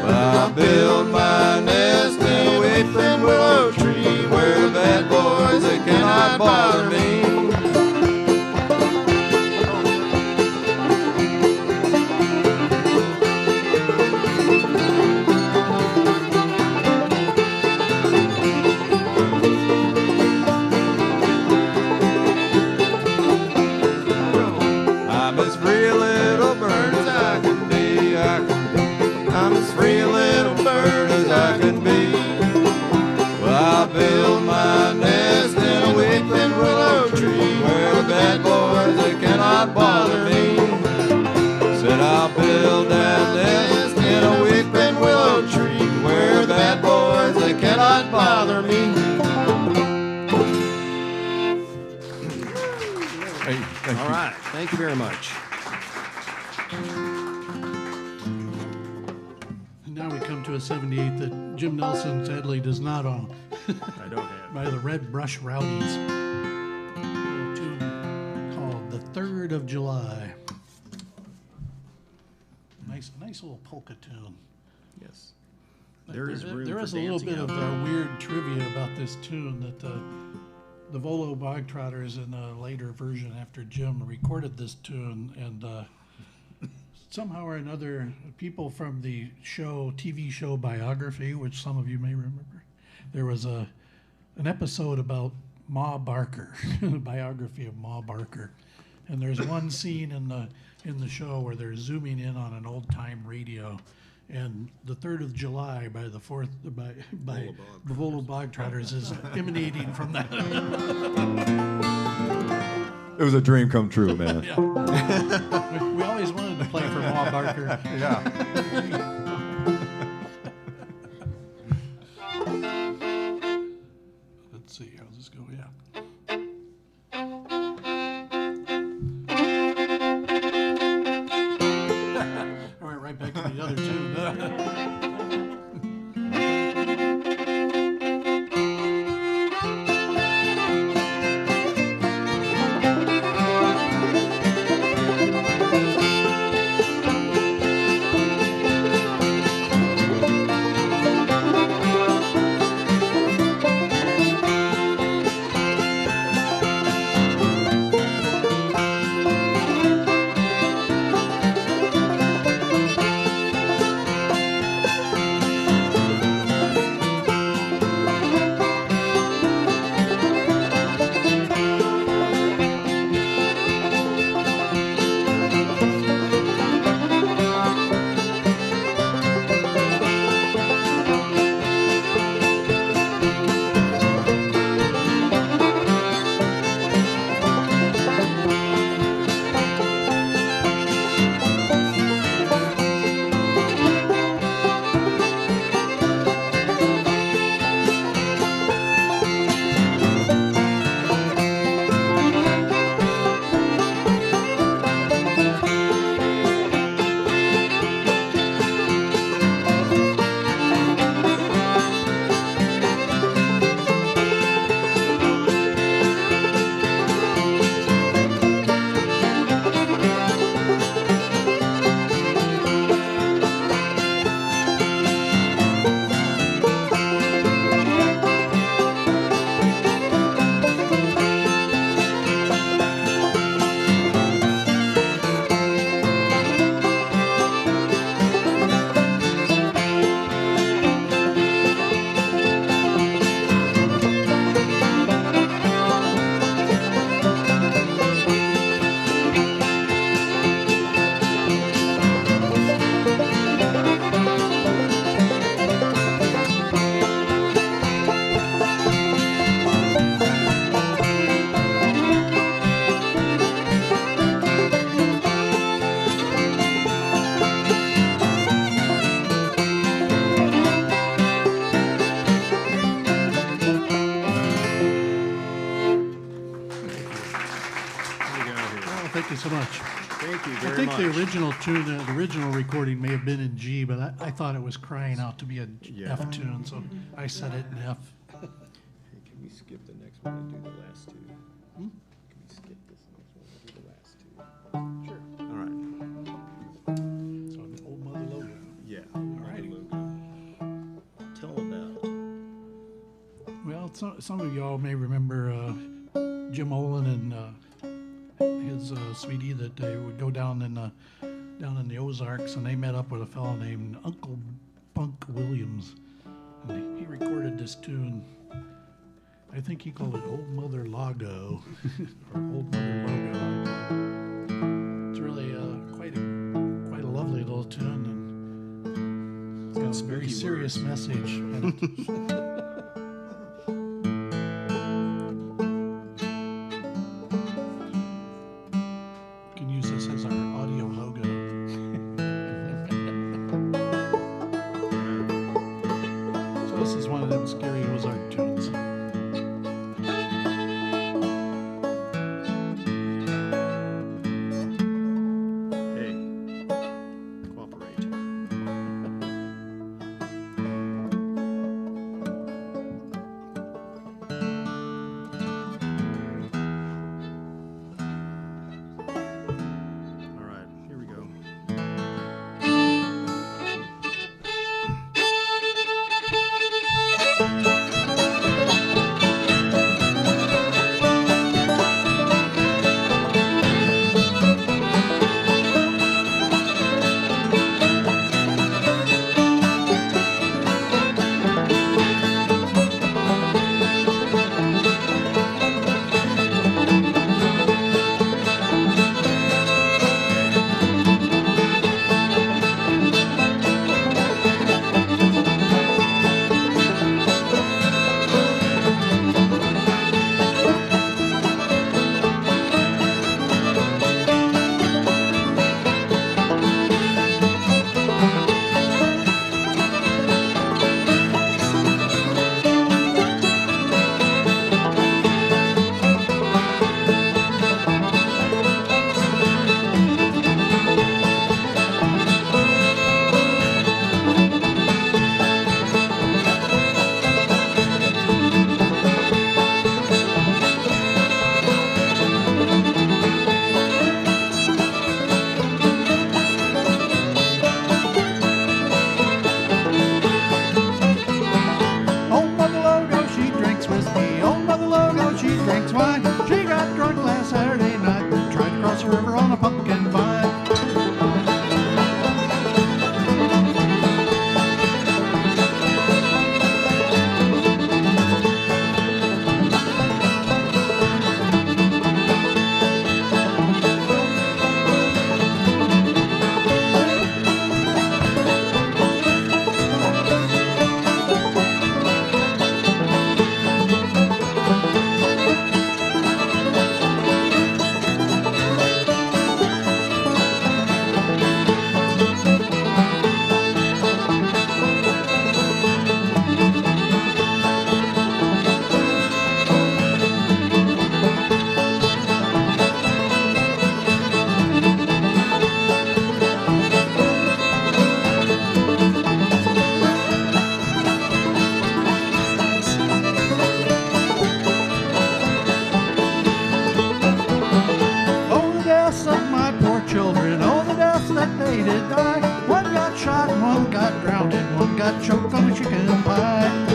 Well, I build my nest in a weeping willow tree where the bad boys they cannot bother me. I'm as free a little bird as I can be, I can be. I'm as free a little bird as I can be. Well, I build my nest in a weeping willow tree where the bad boys they cannot bother me. Said I'll build that nest in a weeping willow tree where the bad boys they cannot bother me. Hey, thank All you. right. Thank you very much. And now we come to a 78 that Jim Nelson sadly does not own. I don't have. By the Red Brush Rowdies. A tune called The 3rd of July. Nice little polka tune. Yes. There is room There for is a little dancing bit out of there. weird trivia about this tune that the Volo Bogtrotters in a later version after Jim recorded this tune, and somehow or another, people from the TV show Biography, which some of you may remember, there was an episode about Ma Barker, a biography of Ma Barker, and there's one scene in the show where they're zooming in on an old time radio, and the 3rd of July by the Volo Bogtrotters is emanating from that. It was a dream come true, man. Yeah. We always wanted to play for Ma Barker. worker. Yeah. Let's see, how's this go? Yeah. All right, right back to the other tune. Thank you so much. Thank you I very think much. the original tune, the original recording may have been in G, but I thought it was crying out to be an Yeah. F tune, so I set it in F. Hey, can we skip the next one and do the last two? Can we skip this next one and do the last two? Sure. All right. So an old mother logo. Yeah. righty. Tell them about it. Well, some of y'all may remember Jim Olin and his sweetie that they would go down in the Ozarks, and they met up with a fellow named Uncle Bunk Williams, and he recorded this tune. I think he called it Old Mother Lago or Old Mother Logo. It's really quite a lovely little tune, and it's got a very serious message in it. Can use this as our audio logo. So this is one of them scary Ozark tunes. Hey, cooperate. drinks wine. She got drunk last Saturday night, tried to cross the river on a pumpkin vine. Children, all the deaths that they did die. One got shot, one got drowned, and one got choked on a chicken pie.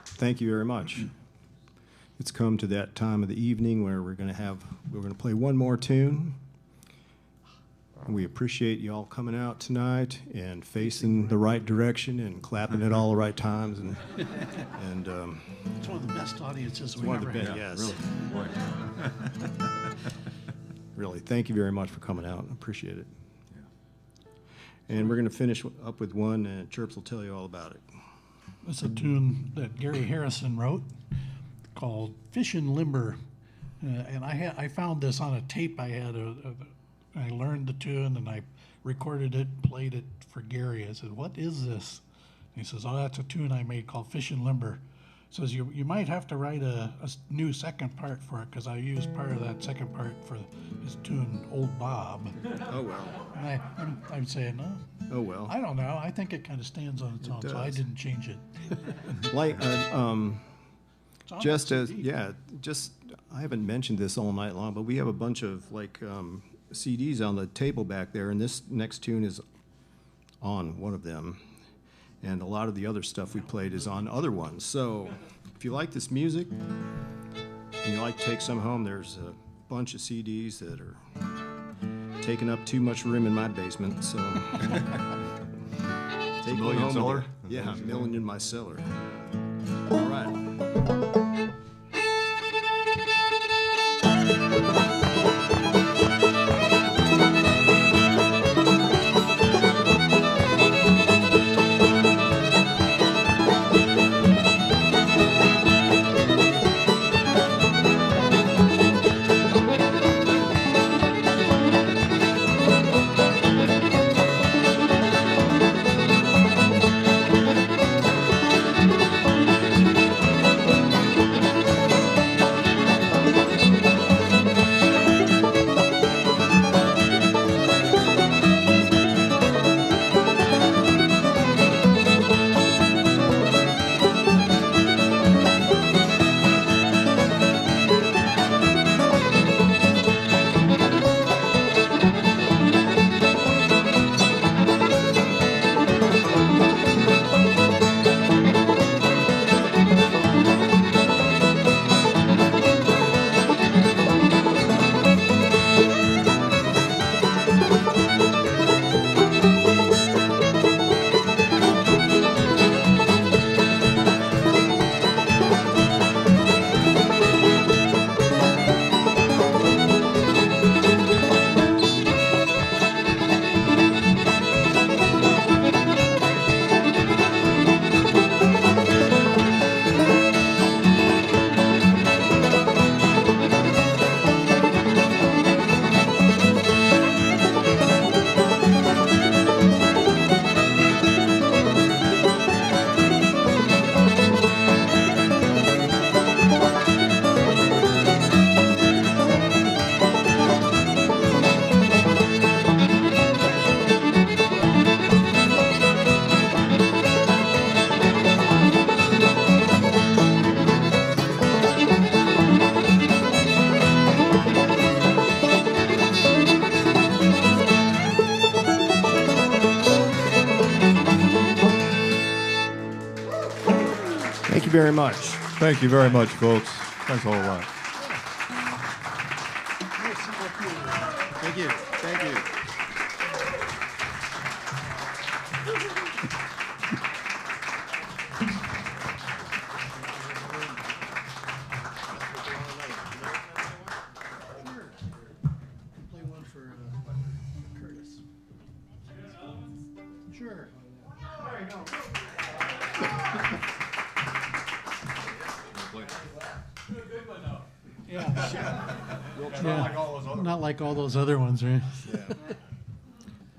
Thank you very much. It's come to that time of the evening where we're going to play one more tune. We appreciate you all coming out tonight and facing the right direction and clapping at all the right times. And It's one of the best audiences we've one of ever the had. best, yes. Really. Really, thank you very much for coming out. I appreciate it. And we're going to finish up with one, and Chirps will tell you all about it. It's a tune that Gary Harrison wrote called Fishin' Limber. And I found this on a tape I had. I learned the tune and I recorded it, played it for Gary. I said, "What is this?" And he says, "Oh, that's a tune I made called Fishin' Limber." Says, you might have to write a new second part for it because I used part of that second part for his tune, Old Bob. Oh, well. And I'm saying, no. Oh, well. I don't know. I think it kind of stands on its own, so I does. didn't change it. Like, It's on just the as, CD. yeah, just, I haven't mentioned this all night long, but we have a bunch of, like, CDs on the table back there, and this next tune is on one of them. And a lot of the other stuff we played is on other ones. So if you like this music and you like to take some home, there's a bunch of CDs that are taking up too much room in my basement. So take one million home. cellar? with you. Yeah, a million in my cellar. All right. you very much. Thank you very much, folks. Thanks a whole lot. Thank you. Thank you. Play one for Curtis. Sure. Yeah. We'll try Yeah. like all those other. Not like all those other ones, right? Yeah. What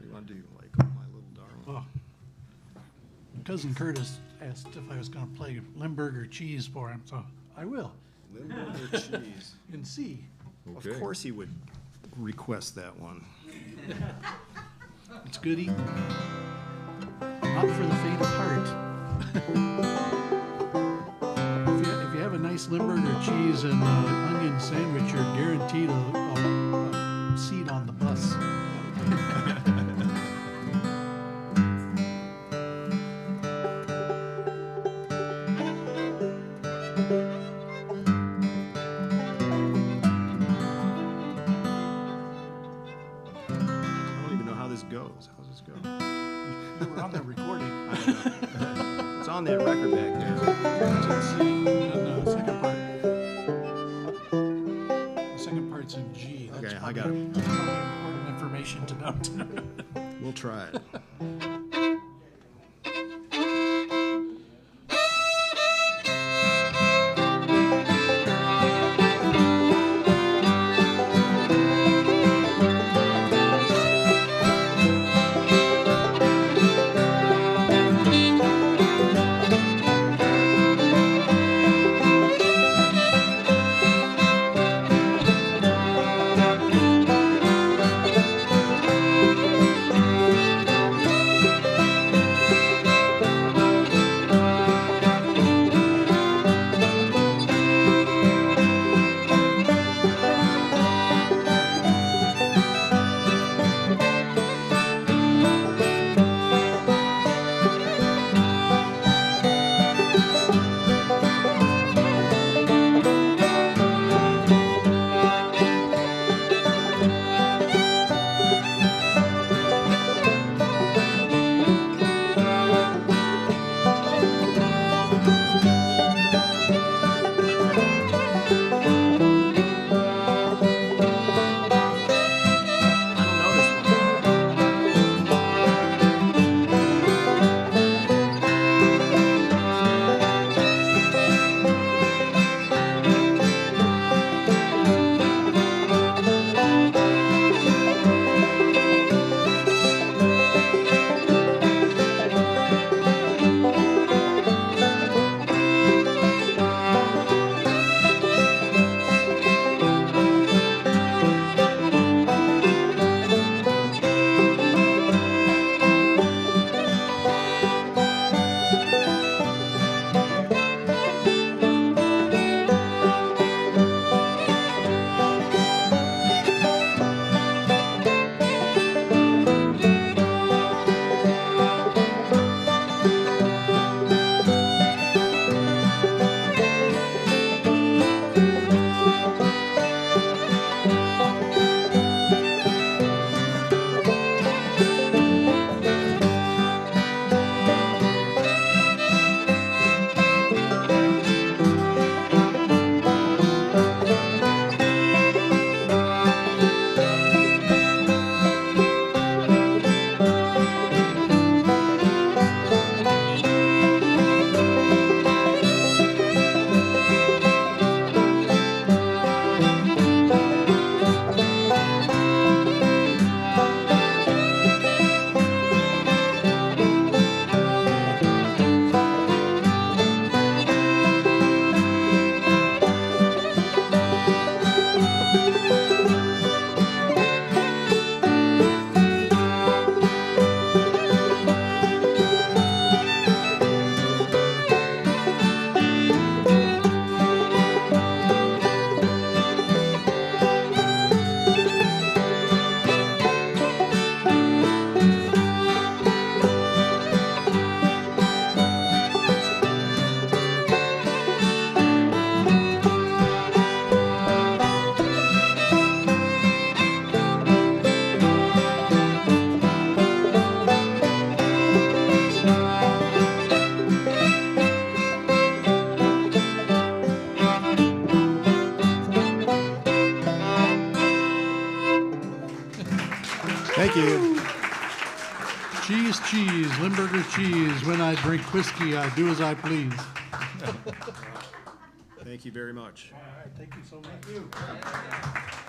do you want to do? Like, oh, my little darling. Well, cousin Curtis asked if I was going to play Limburger cheese for him, so I will. Limburger cheese. In C. Of course he would request that one. It's good eating. Not for the faint of heart. If you have a nice Limburger cheese and onion sandwich, you're guaranteed a seat on the bus. I don't even know how this goes. How's this go? You were on the recording. It's on that record back there. It's in C. And the second part. The second part's in G. That's Okay, I probably got it. important information to note. We'll try it. Thank you. Cheese, cheese, Limburger cheese. When I drink whiskey, I do as I please. Thank you very much. All right, thank you so much.